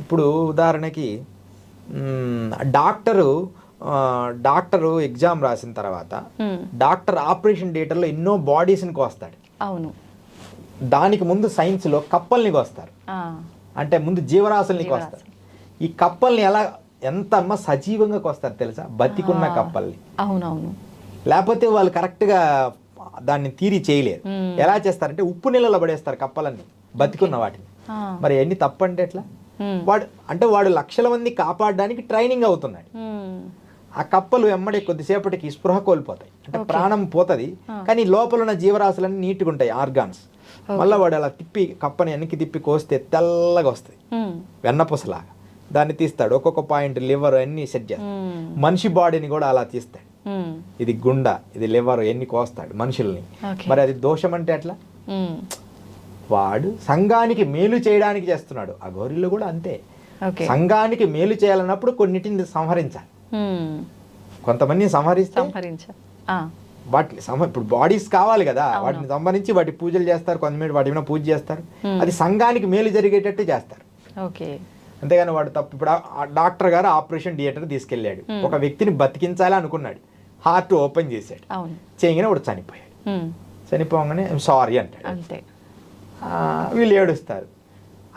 ఇప్పుడు ఉదాహరణకి డాక్టరు ఎగ్జామ్ రాసిన తర్వాత డాక్టర్ ఆపరేషన్ థియేటర్లో ఎన్నో బాడీస్ని కోస్తాడు. అవును. దానికి ముందు సైన్స్లో కప్పల్ని కోస్తారు, అంటే ముందు జీవరాశుల్ని కోస్తారు. ఈ కప్పల్ని ఎంత సజీవంగా కోస్తారు తెలుసా? బతికున్న కప్పల్ని. అవునవును. లేకపోతే వాళ్ళు కరెక్ట్గా దాన్ని తీరి చేయలేరు. ఎలా చేస్తారంటే ఉప్పు నీళ్ళలో పడేస్తారు కప్పలన్నీ, బతికున్న వాటిని. మరి ఎన్ని తప్పంటే ఎట్లా? వాడు లక్షల మంది కాపాడడానికి ట్రైనింగ్ అవుతున్నాడు. ఆ కప్పలు ఎమ్మడే కొద్దిసేపటికి స్పృహ కోల్పోతాయి, అంటే ప్రాణం పోతుంది, కానీ లోపల ఉన్న జీవరాశులన్నీ నీట్గా ఉంటాయి, ఆర్గాన్స్. మళ్ళీ వాడు అలా తిప్పి కప్పని వెనక్కి తిప్పి కోస్తే తెల్లగా వస్తాయి, వెన్నపూసలాగా. దాన్ని తీస్తాడు, ఒక్కొక్క పాయింట్ లివర్ అన్ని సెట్ చేస్తాడు. మనిషి బాడీని కూడా అలా తీస్తాడు. ఇది గుండ, ఇది లివర్, ఎన్ని కోస్తాడు మనుషుల్ని. మరి అది దోషం అంటే ఎట్లా? వాడు సంఘానికి మేలు చేయడానికి చేస్తున్నాడు. ఆ గౌరీలో కూడా అంతే. సంఘానికి మేలు చేయాలన్నప్పుడు కొన్నిటిని సంహరించాలి. కొంతమందిని సంహరిస్తే వాటిని ఇప్పుడు బాడీస్ కావాలి కదా, వాటిని సంహరించి వాటి పూజలు చేస్తారు, కొంతమంది వాటి మీద పూజ చేస్తారు. అది సంఘానికి మేలు జరిగేటట్టు చేస్తారు. అంతేగాని వాడు తప్పు. ఇప్పుడు ఆ డాక్టర్ గారు ఆపరేషన్ థియేటర్ తీసుకెళ్ళాడు, ఒక వ్యక్తిని బతికించాలి అనుకున్నాడు, హార్ట్ ఓపెన్ చేశాడు, చేయగానే వాడు చనిపోయాడు. చనిపోగానే సారీ అంటాడు, వీళ్ళు ఏడుస్తారు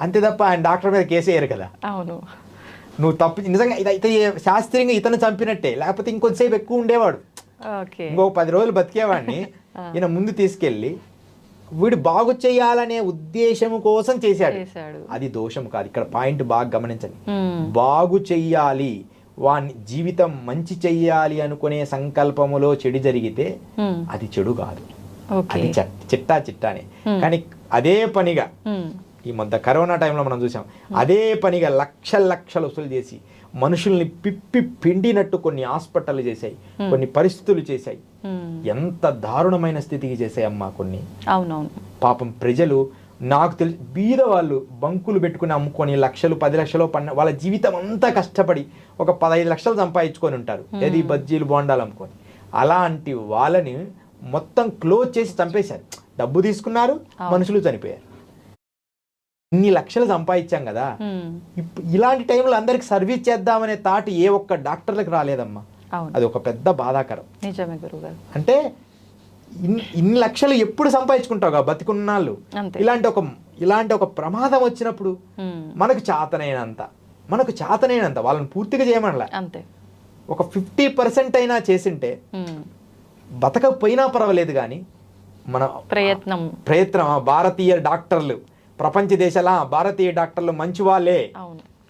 అంతే తప్ప ఆయన డాక్టర్ మీద కేసు వేయరు కదా. అవును, నువ్వు తప్పు నిజంగా ఇదైతే శాస్త్రీయంగా ఇతను చంపినట్టే, లేకపోతే ఇంకొంతసేపు ఎక్కువ ఉండేవాడు, ఓకే. ఇంకొక 10 రోజులు బతికేవాడిని ఈయన ముందు తీసుకెళ్ళి వీడు బాగు చేయాలనే ఉద్దేశం కోసం చేశాడు. అది దోషం కాదు. ఇక్కడ పాయింట్ బాగా గమనించండి. బాగు చెయ్యాలి, వాని జీవితం మంచి చెయ్యాలి అనుకునే సంకల్పములో చెడు జరిగితే అది చెడు కాదు, అది చిట్టానే. కానీ అదే పనిగా ఈ మధ్య కరోనా టైంలో మనం చూసాం, అదే పనిగా లక్షలు వసూలు చేసి మనుషుల్ని పిప్పి పిండినట్టు కొన్ని హాస్పిటల్ చేశాయి, కొన్ని పరిస్థితులు చేశాయి. ఎంత దారుణమైన స్థితికి చేశాయమ్మా కొన్ని. అవునవును. పాపం ప్రజలు, నాకు తెలిసి బీద వాళ్ళు బంకులు పెట్టుకుని అమ్ముకొని లక్షలు 10 లక్షలు వాళ్ళ జీవితం అంతా కష్టపడి ఒక 15 లక్షలు సంపాదించుకొని ఉంటారు, ఏది బజ్జీలు బోండాలు అమ్ముకొని. అలాంటి వాళ్ళని మొత్తం క్లోజ్ చేసి చంపేశారు. డబ్బు తీసుకున్నారు, మనుషులు చనిపోయారు. ఇన్ని లక్షలు సంపాదించాం కదా, ఇలాంటి టైంలో అందరికి సర్వీస్ చేద్దామనే థాట్ ఏ ఒక్క డాక్టర్లకు రాలేదమ్మా. అది ఒక పెద్ద బాధాకరం. నిజమే గురుగారు. అంటే ఇన్ని లక్షలు ఎప్పుడు సంపాదించుకుంటావుగా బతికున్నాళ్ళు. ఇలాంటి ఒక ప్రమాదం వచ్చినప్పుడు మనకు చాతనైనంత వాళ్ళని పూర్తిగా చేయమనలే, అంతే. ఒక 50% అయినా చేసింటే బతకపోయినా పర్వాలేదు. కానీ మన ప్రయత్నం భారతీయ డాక్టర్లు, ప్రపంచ దేశాల భారతీయ డాక్టర్లు మంచి వాళ్ళే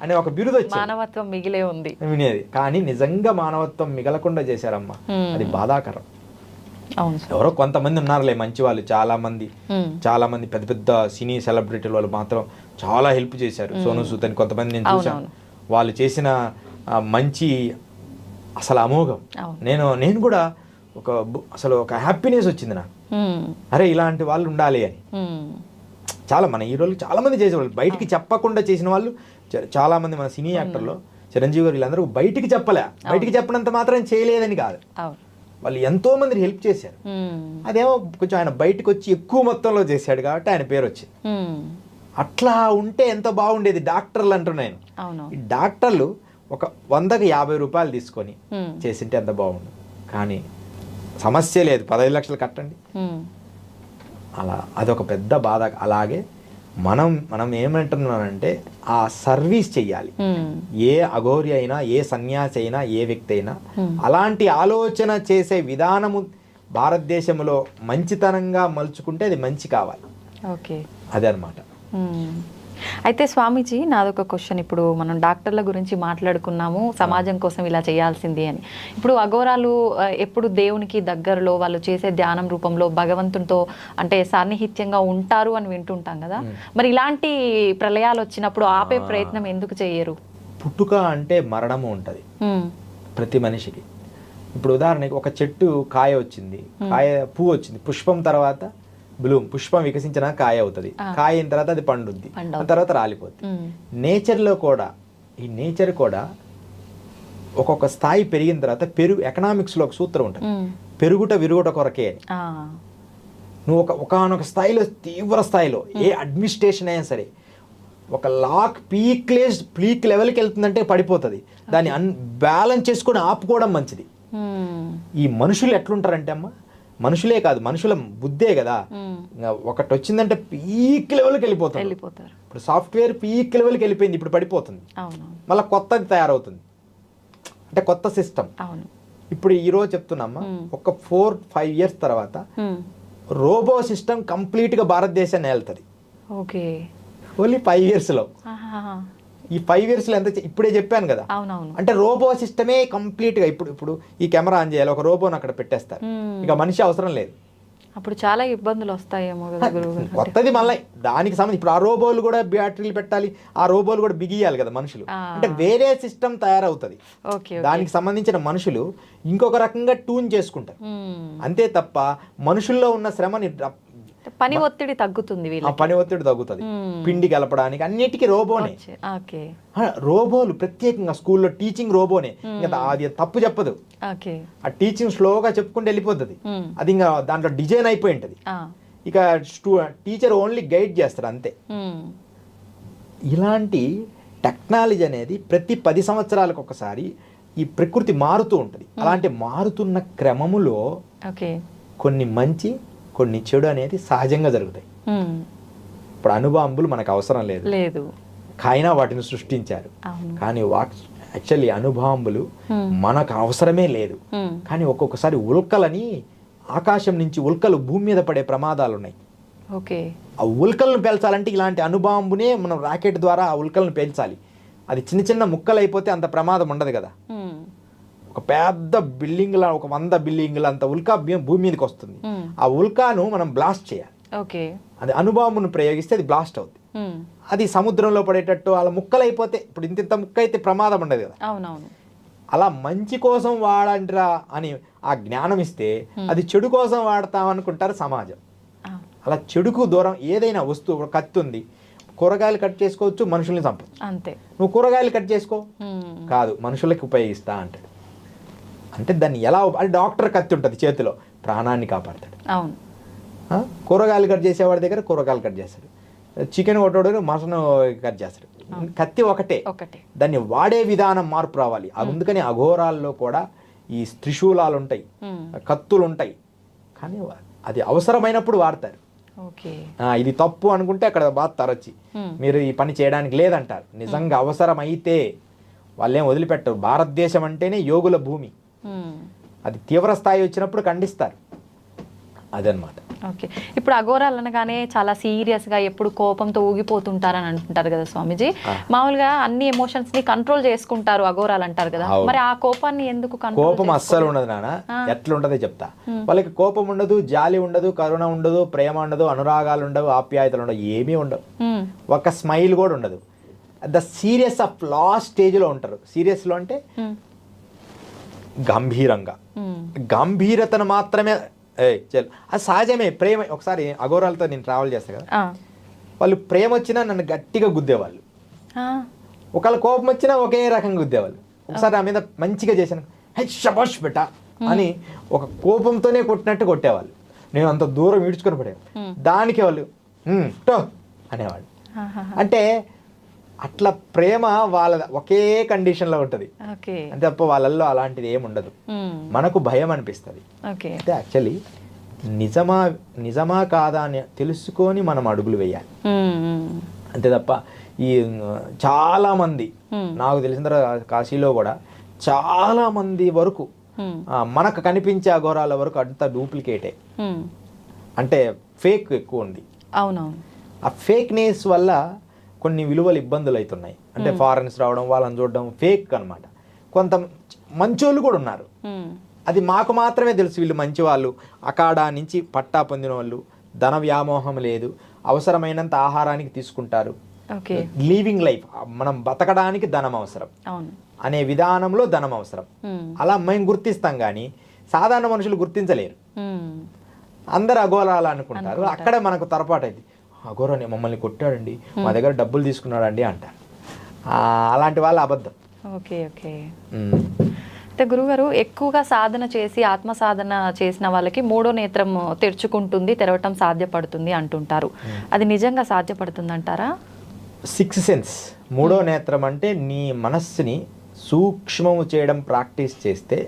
అనే ఒక బిరుదు వచ్చి మానవత్వం మిగిలే ఉంది వినేది. కానీ నిజంగా మానవత్వం మిగలకుండా చేశారమ్మా. అది బాధాకరం. ఎవరో కొంతమంది ఉన్నారులే మంచి వాళ్ళు, చాలా మంది పెద్ద పెద్ద సినీ సెలబ్రిటీలు వాళ్ళు మాత్రం చాలా హెల్ప్ చేశారు. సోను సూద్ అని కొంతమంది నేను చూశాను. వాళ్ళు చేసిన మంచి అసలు అమోఘం. నేను కూడా అసలు ఒక హ్యాపీనెస్ వచ్చింది నాకు, అరే ఇలాంటి వాళ్ళు ఉండాలి అని. చాలా మన హీరోలు చాలా మంది చేసేవాళ్ళు, బయటికి చెప్పకుండా చేసిన వాళ్ళు చాలా మంది. మన సినీ యాక్టర్లో చిరంజీవి గారు వీళ్ళందరూ బయటికి చెప్పనంత మాత్రం చేయలేదని కాదు, వాళ్ళు ఎంతో మంది హెల్ప్ చేశారు. అదేమో కొంచెం ఆయన బయటకు వచ్చి ఎక్కువ మొత్తంలో చేశాడు కాబట్టి ఆయన పేరు వచ్చింది. అట్లా ఉంటే ఎంత బాగుండేది. డాక్టర్లు అంటున్నాను, ఈ డాక్టర్లు ఒక 100కి 50 రూపాయలు తీసుకొని చేసింటే ఎంత బాగుండు. కానీ సమస్య లేదు, 15 లక్షలు కట్టండి. అలా అదొక పెద్ద బాధ. అలాగే మనం ఏమంటున్నానంటే ఆ సర్వీస్ చెయ్యాలి. ఏ అఘోరి అయినా, ఏ సన్యాసి అయినా, ఏ వ్యక్తి అయినా అలాంటి ఆలోచన చేసే విధానము భారతదేశంలో మంచితనంగా మలుచుకుంటే అది మంచి కావాలి. అదే అన్నమాట. అయితే స్వామీజీ, నాదొక క్వశ్చన్. ఇప్పుడు మనం డాక్టర్ల గురించి మాట్లాడుకున్నాము, సమాజం కోసం ఇలా చేయాల్సింది అని. ఇప్పుడు అఘోరాలు ఎప్పుడు దేవునికి దగ్గరలో వాళ్ళు చేసే ధ్యానం రూపంలో భగవంతునితో అంటే సాన్నిహిత్యంగా ఉంటారు అని వింటుంటాం కదా. మరి ఇలాంటి ప్రళయాలు వచ్చినప్పుడు ఆపే ప్రయత్నం ఎందుకు చేయరు? పుట్టుక అంటే మరణము ఉంటుంది ప్రతి మనిషికి. ఇప్పుడు ఉదాహరణకి ఒక చెట్టు కాయ వచ్చింది, పువ్వు వచ్చింది, పుష్పం తర్వాత బ్లూమ్, పుష్పం వికసించిన కాయ అవుతుంది, కాయ అయిన తర్వాత అది పండుద్ది, తర్వాత రాలిపోద్ది. నేచర్లో కూడా ఈ నేచర్ కూడా ఒక్కొక్క స్థాయి పెరిగిన తర్వాత ఎకనామిక్స్లో ఒక సూత్రం ఉంటుంది, పెరుగుట విరుగుట కొరకే అని. నువ్వు ఒకనొక స్థాయిలో, తీవ్ర స్థాయిలో ఏ అడ్మినిస్ట్రేషన్ అయినా సరే ఒక పీక్ లెవెల్కి వెళ్తుందంటే పడిపోతుంది. దాన్ని బ్యాలెన్స్ చేసుకొని ఆపుకోవడం మంచిది. ఈ మనుషులు ఎట్లుంటారంటే అమ్మ, మనుషులే కాదు మనుషుల బుద్ధే కదా, ఒకటి వచ్చిందంటే పీక్ లెవెల్కి వెళ్ళిపోతారు. ఇప్పుడు సాఫ్ట్వేర్ పీక్ లెవెల్కి వెళ్ళిపోయింది, ఇప్పుడు పడిపోతుంది, మళ్ళీ కొత్తది తయారవుతుంది, అంటే కొత్త సిస్టమ్. ఇప్పుడు ఈరోజు చెప్తున్నామ్మా, ఒక 4-5 ఇయర్స్ తర్వాత రోబో సిస్టమ్ కంప్లీట్గా భారతదేశాన్ని వెళ్తుంది. ఓన్లీ 5 ఇయర్స్లో. ఈ 5 ఇయర్స్లో ఎంత ఇప్పుడే చెప్పాను కదా. అంటే రోబో సిస్టమే కంప్లీట్గా ఇప్పుడు ఈ కెమెరా ఆన్ చేయాలి, ఒక రోబోని అక్కడ పెట్టేస్తారు, ఇక మనిషి అవసరం లేదు. అప్పుడు చాలా ఇబ్బందులు వస్తాయేమో కదా గురువుగారు. కొత్తది మళ్ళీ దానికి సంబంధించి ఇప్పుడు ఆ రోబోలు కూడా బ్యాటరీలు పెట్టాలి, ఆ రోబోలు కూడా బిగియాలి కదా మనుషులు, అంటే వేరే సిస్టమ్ తయారవుతుంది. దానికి సంబంధించిన మనుషులు ఇంకొక రకంగా ట్యూన్ చేసుకుంటారు, అంతే తప్ప మనుషుల్లో ఉన్న శ్రమని పని ఒత్తిడి తగ్గుతుంది, పిండి కలపడానికి అన్నిటికీ రోబోనే. రోబోలు ప్రత్యేకంగా స్కూల్లో టీచింగ్ రోబోనే, ఇంకా అది తప్పు చెప్పదు, ఆ టీచింగ్ స్లోగా చెప్పుకుంటూ వెళ్ళిపోతుంది, అది ఇంకా దాంట్లో డిజైన్ అయిపోయి ఉంటుంది. ఇక టీచర్ ఓన్లీ గైడ్ చేస్తారు అంతే. ఇలాంటి టెక్నాలజీ అనేది ప్రతి 10 సంవత్సరాలకు ఒకసారి ఈ ప్రకృతి మారుతూ ఉంటుంది. అలాంటి మారుతున్న క్రమములో కొన్ని మంచి కొన్ని చెడు అనేది సహజంగా జరుగుతాయి. ఇప్పుడు అణుబాంబులు మనకు అవసరం లేదు, కాయినా వాటిని సృష్టించారు, కానీ యాక్చువల్లీ అణుబాంబులు మనకు అవసరమే లేదు, కానీ ఒక్కొక్కసారి ఉల్కలని ఆకాశం నుంచి ఉల్కలు భూమి మీద పడే ప్రమాదాలు ఉన్నాయి. ఓకే, ఆ ఉల్కలను పేల్చాలంటే ఇలాంటి అణుబాంబునే మనం రాకెట్ ద్వారా ఆ ఉల్కలను పేల్చాలి. అది చిన్న చిన్న ముక్కలు అయిపోతే అంత ప్రమాదం ఉండదు కదా. ఒక పెద్ద బిల్డింగ్ల, ఒక 100 బిల్డింగ్ల అంత ఉల్కా భూమి మీదకి వస్తుంది. ఆ ఉల్కాను మనం బ్లాస్ట్ చేయాలి. ఓకే, అది అణుబాంబును ప్రయోగిస్తే అది బ్లాస్ట్ అవుతుంది. అది సముద్రంలో పడేటట్టు అలా ముక్కలు అయిపోతే, ఇప్పుడు ఇంత ముక్క అయితే ప్రమాదం ఉండదు కదా. అవునవును. అలా మంచి కోసం వాడంట్రా అని ఆ జ్ఞానం ఇస్తే అది చెడు కోసం వాడతాం అనుకుంటారు సమాజం. అలా చెడుకు దూరం ఏదైనా వస్తువు, కత్తి ఉంది, కూరగాయలు కట్ చేసుకోవచ్చు, మనుషుల్ని చంపచ్చు అంతే. నువ్వు కూరగాయలు కట్ చేసుకో, కాదు మనుషులకి ఉపయోగిస్తా అంటాడు. అంటే దాన్ని ఎలా అది డాక్టర్ కత్తి ఉంటుంది చేతిలో, ప్రాణాన్ని కాపాడతాడు. అవును. కూరగాయలు కట్ చేసేవాడి దగ్గర కూరగాయలు కట్ చేస్తాడు, చికెన్ కొట్టోడు మటన్ కట్ చేస్తాడు. కత్తి ఒకటే, దాన్ని వాడే విధానం మార్పు రావాలి. అందుకని అఘోరాల్లో కూడా ఈ త్రిశూలాలు ఉంటాయి, కత్తులు ఉంటాయి, కానీ అది అవసరమైనప్పుడు వాడతారు. ఇది తప్పు అనుకుంటే అక్కడ బాధతారు వచ్చి, మీరు ఈ పని చేయడానికి లేదంటారు. నిజంగా అవసరమైతే వాళ్ళేం వదిలిపెట్టరు. భారతదేశం అంటేనే యోగుల భూమి. అది తీవ్ర స్థాయి వచ్చినప్పుడు ఖండిస్తారు. అదనమాట. ఓకే, ఇప్పుడు అఘోరాలు అనగానే చాలా సీరియస్గా ఎప్పుడు కోపంతో ఊగిపోతుంటారని అంటుంటారు కదా స్వామీజీ. మామూలుగా అన్ని ఎమోషన్స్ ని కంట్రోల్ చేసుకుంటారు అఘోరాలు అంటారు కదా, మరి ఆ కోపాన్ని ఎందుకు? కోపం అస్సలు ఉండదు నాన్న, ఎట్లుంటదో చెప్తా. వాళ్ళకి కోపం ఉండదు, జాలి ఉండదు, కరుణ ఉండదు, ప్రేమ ఉండదు, అనురాగాలు ఉండవు, ఆప్యాయతలు ఉండవు, ఏమీ ఉండవు. ఒక స్మైల్ కూడా ఉండదు. The serious of last stage లో ఉంటారు. సీరియస్ లో అంటే గంభీరంగా, గంభీరతను మాత్రమే. అది సహజమే, ప్రేమ. ఒకసారి అఘోరాలతో నేను ట్రావెల్ చేస్తా కదా, వాళ్ళు ప్రేమ వచ్చినా నన్ను గట్టిగా గుద్దేవాళ్ళు, ఒకళ్ళ కోపం వచ్చినా ఒకే రకంగా గుద్దేవాళ్ళు. ఒకసారి నా మీద మంచిగా చేశాను, హే శబాష్ బెట అని ఒక కోపంతోనే కొట్టినట్టు కొట్టేవాళ్ళు. నేను అంత దూరం ఈడ్చుకొని పడేవాళ్ళు. దానికి వాళ్ళు టో అనేవాళ్ళు. అంటే అట్లా ప్రేమ వాళ్ళ ఒకే కండిషన్లో ఉంటుంది. అంటే తప్ప వాళ్ళల్లో అలాంటిది ఏమి ఉండదు. మనకు భయం అనిపిస్తుంది. అంటే యాక్చువల్లీ నిజమా కాదా అని తెలుసుకొని మనం అడుగులు వేయాలి. అంతే తప్ప ఈ చాలా మంది, నాకు తెలిసిన కాశీలో కూడా చాలా మంది వరకు మనకు కనిపించే అఘోరాల వరకు అంతా డూప్లికేటే, అంటే ఫేక్ ఎక్కువ ఉంది. అవునవును. ఆ ఫేక్నెస్ వల్ల కొన్ని విలువలు ఇబ్బందులు అవుతున్నాయి. అంటే ఫారెన్స్ రావడం, వాళ్ళని చూడడం, ఫేక్ అనమాట. కొంత మంచోళ్ళు కూడా ఉన్నారు, అది మాకు మాత్రమే తెలుసు వీళ్ళు మంచి వాళ్ళు. అకాడా నుంచి పట్టా పొందిన వాళ్ళు, ధన వ్యామోహం లేదు, అవసరమైనంత ఆహారానికి తీసుకుంటారు, లీవింగ్ లైఫ్, మనం బతకడానికి ధనం అవసరం అనే విధానంలో ధనం అవసరం, అలా మేము గుర్తిస్తాం. కానీ సాధారణ మనుషులు గుర్తించలేరు. అందరు అఘోరాలు అనుకుంటారు. అక్కడే మనకు తరపాటు అయింది. అఘోరాన్ని మమ్మల్ని కొట్టాడండి, మా దగ్గర డబ్బులు తీసుకున్నాడండి అంటారు. అలాంటి వాళ్ళ అబద్ధం. Okay okay. అయితే గురుగారు, ఎక్కువగా సాధన చేసి ఆత్మ సాధన చేసిన వాళ్ళకి మూడో నేత్రం తెరుచుకుంటుంది, తెరవటం సాధ్యపడుతుంది అంటుంటారు. అది నిజంగా సాధ్యపడుతుంది అంటారా? సిక్స్త్ సెన్స్, మూడో నేత్రం అంటే నీ మనస్సుని సూక్ష్మము చేయడం ప్రాక్టీస్ చేస్తే,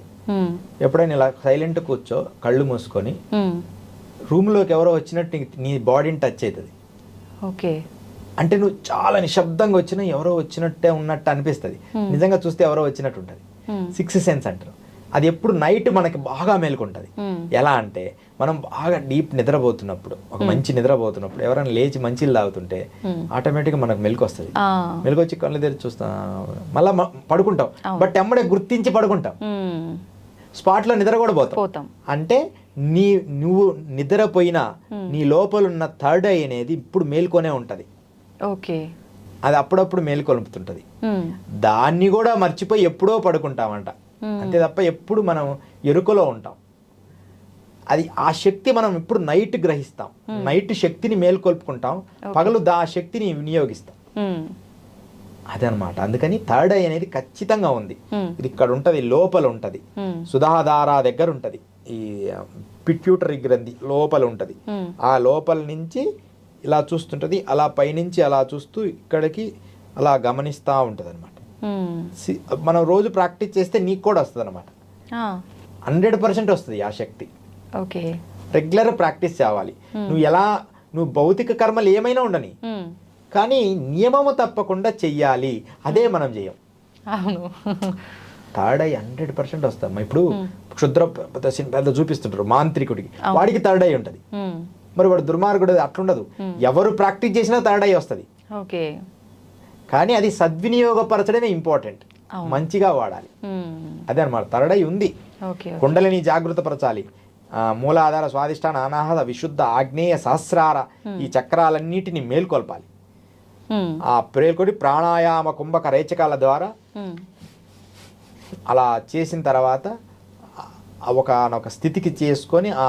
ఎప్పుడైనా ఇలా సైలెంట్ కూర్చో, కళ్ళు మూసుకొని, రూమ్లోకి ఎవరో వచ్చినట్టు నీ బాడీని టచ్ అవుతుంది. ఓకే, అంటే నువ్వు చాలా నిశ్శబ్దంగా వచ్చినా ఎవరో వచ్చినట్టే ఉన్నట్టు అనిపిస్తుంది, నిజంగా చూస్తే ఎవరో వచ్చినట్టు ఉంటుంది. సిక్స్త్ సెన్స్ అంటారు. అది ఎప్పుడు నైట్ మనకి బాగా మేలుకుంటుంది. ఎలా అంటే మనం బాగా డీప్ నిద్రపోతున్నప్పుడు, ఒక మంచి నిద్రపోతున్నప్పుడు ఎవరైనా లేచి మంచిలు తాగుతుంటే ఆటోమేటిక్గా మనకు మెలకు వస్తుంది. మెలకు వచ్చి కళ్ళు తెరిచి చూస్తాం, మళ్ళీ పడుకుంటాం. బట్ ఎమ్మడే గుర్తించి పడుకుంటాం, స్పాట్లో నిద్ర కూడా పోతాం. అంటే నువ్వు నిద్రపోయినా నీ లోపల ఉన్న థర్డ్ ఐ అనేది ఇప్పుడు మేల్కొనే ఉంటది. ఓకే, అది అప్పుడప్పుడు మేల్కొలుపుతుంటది. దాన్ని కూడా మర్చిపోయి ఎప్పుడో పడుకుంటామంట. అంతే తప్ప ఎప్పుడు మనం ఎరుకలో ఉంటాం. అది ఆ శక్తి మనం ఇప్పుడు నైట్ గ్రహిస్తాం, నైట్ శక్తిని మేల్కొల్పుకుంటాం, పగలు ఆ శక్తిని వినియోగిస్తాం. అదనమాట. అందుకని థర్డ్ ఐ అనేది ఖచ్చితంగా ఉంది. ఇది ఇక్కడ ఉంటది, లోపల ఉంటది, సుధాధార దగ్గర ఉంటది, ఈ పిట్యూటరీ గ్రంథి లోపల ఉంటది. ఆ లోపల నుంచి ఇలా చూస్తుంటది, అలా పైనుంచి అలా చూస్తూ ఇక్కడికి అలా గమనిస్తూ ఉంటది అనమాట. మనం రోజు ప్రాక్టీస్ చేస్తే నీకు కూడా వస్తుంది అనమాట. 100% వస్తుంది ఆ శక్తి. ఓకే, రెగ్యులర్ ప్రాక్టీస్ చేయాలి. నువ్వు భౌతిక కర్మలు ఏమైనా ఉండని, కానీ నియమము తప్పకుండా చెయ్యాలి. అదే మనం చేయం. అవును. థర్డ్ ఐ 100% వస్తాం. ఇప్పుడు క్షుద్ర పెద్ద చూపిస్తుంటారు మాంత్రికుడికి, వాడికి థర్డ్ ఐ ఉంటుంది. మరి వాడు దుర్మార్గుడు అట్లుండదు, ఎవరు ప్రాక్టీస్ చేసినా థర్డ్ ఐ వస్తుంది. ఓకే. కానీ అది సద్వినియోగపరచడమే ఇంపార్టెంట్, మంచిగా వాడాలి. అదే అనమాట, థర్డ్ ఐ ఉంది. కుండలిని జాగృతపరచాలి. మూలాధార, స్వాదిష్టాన, అనాహత, విశుద్ధ, ఆగ్నేయ, సహస్రార ఈ చక్రాలన్నిటిని మేల్కొల్పాలి. ఆ ప్రేల్కొని ప్రాణాయామ, కుంభక, రేచకాల ద్వారా అలా చేసిన తర్వాత ఒక స్థితికి చేసుకొని ఆ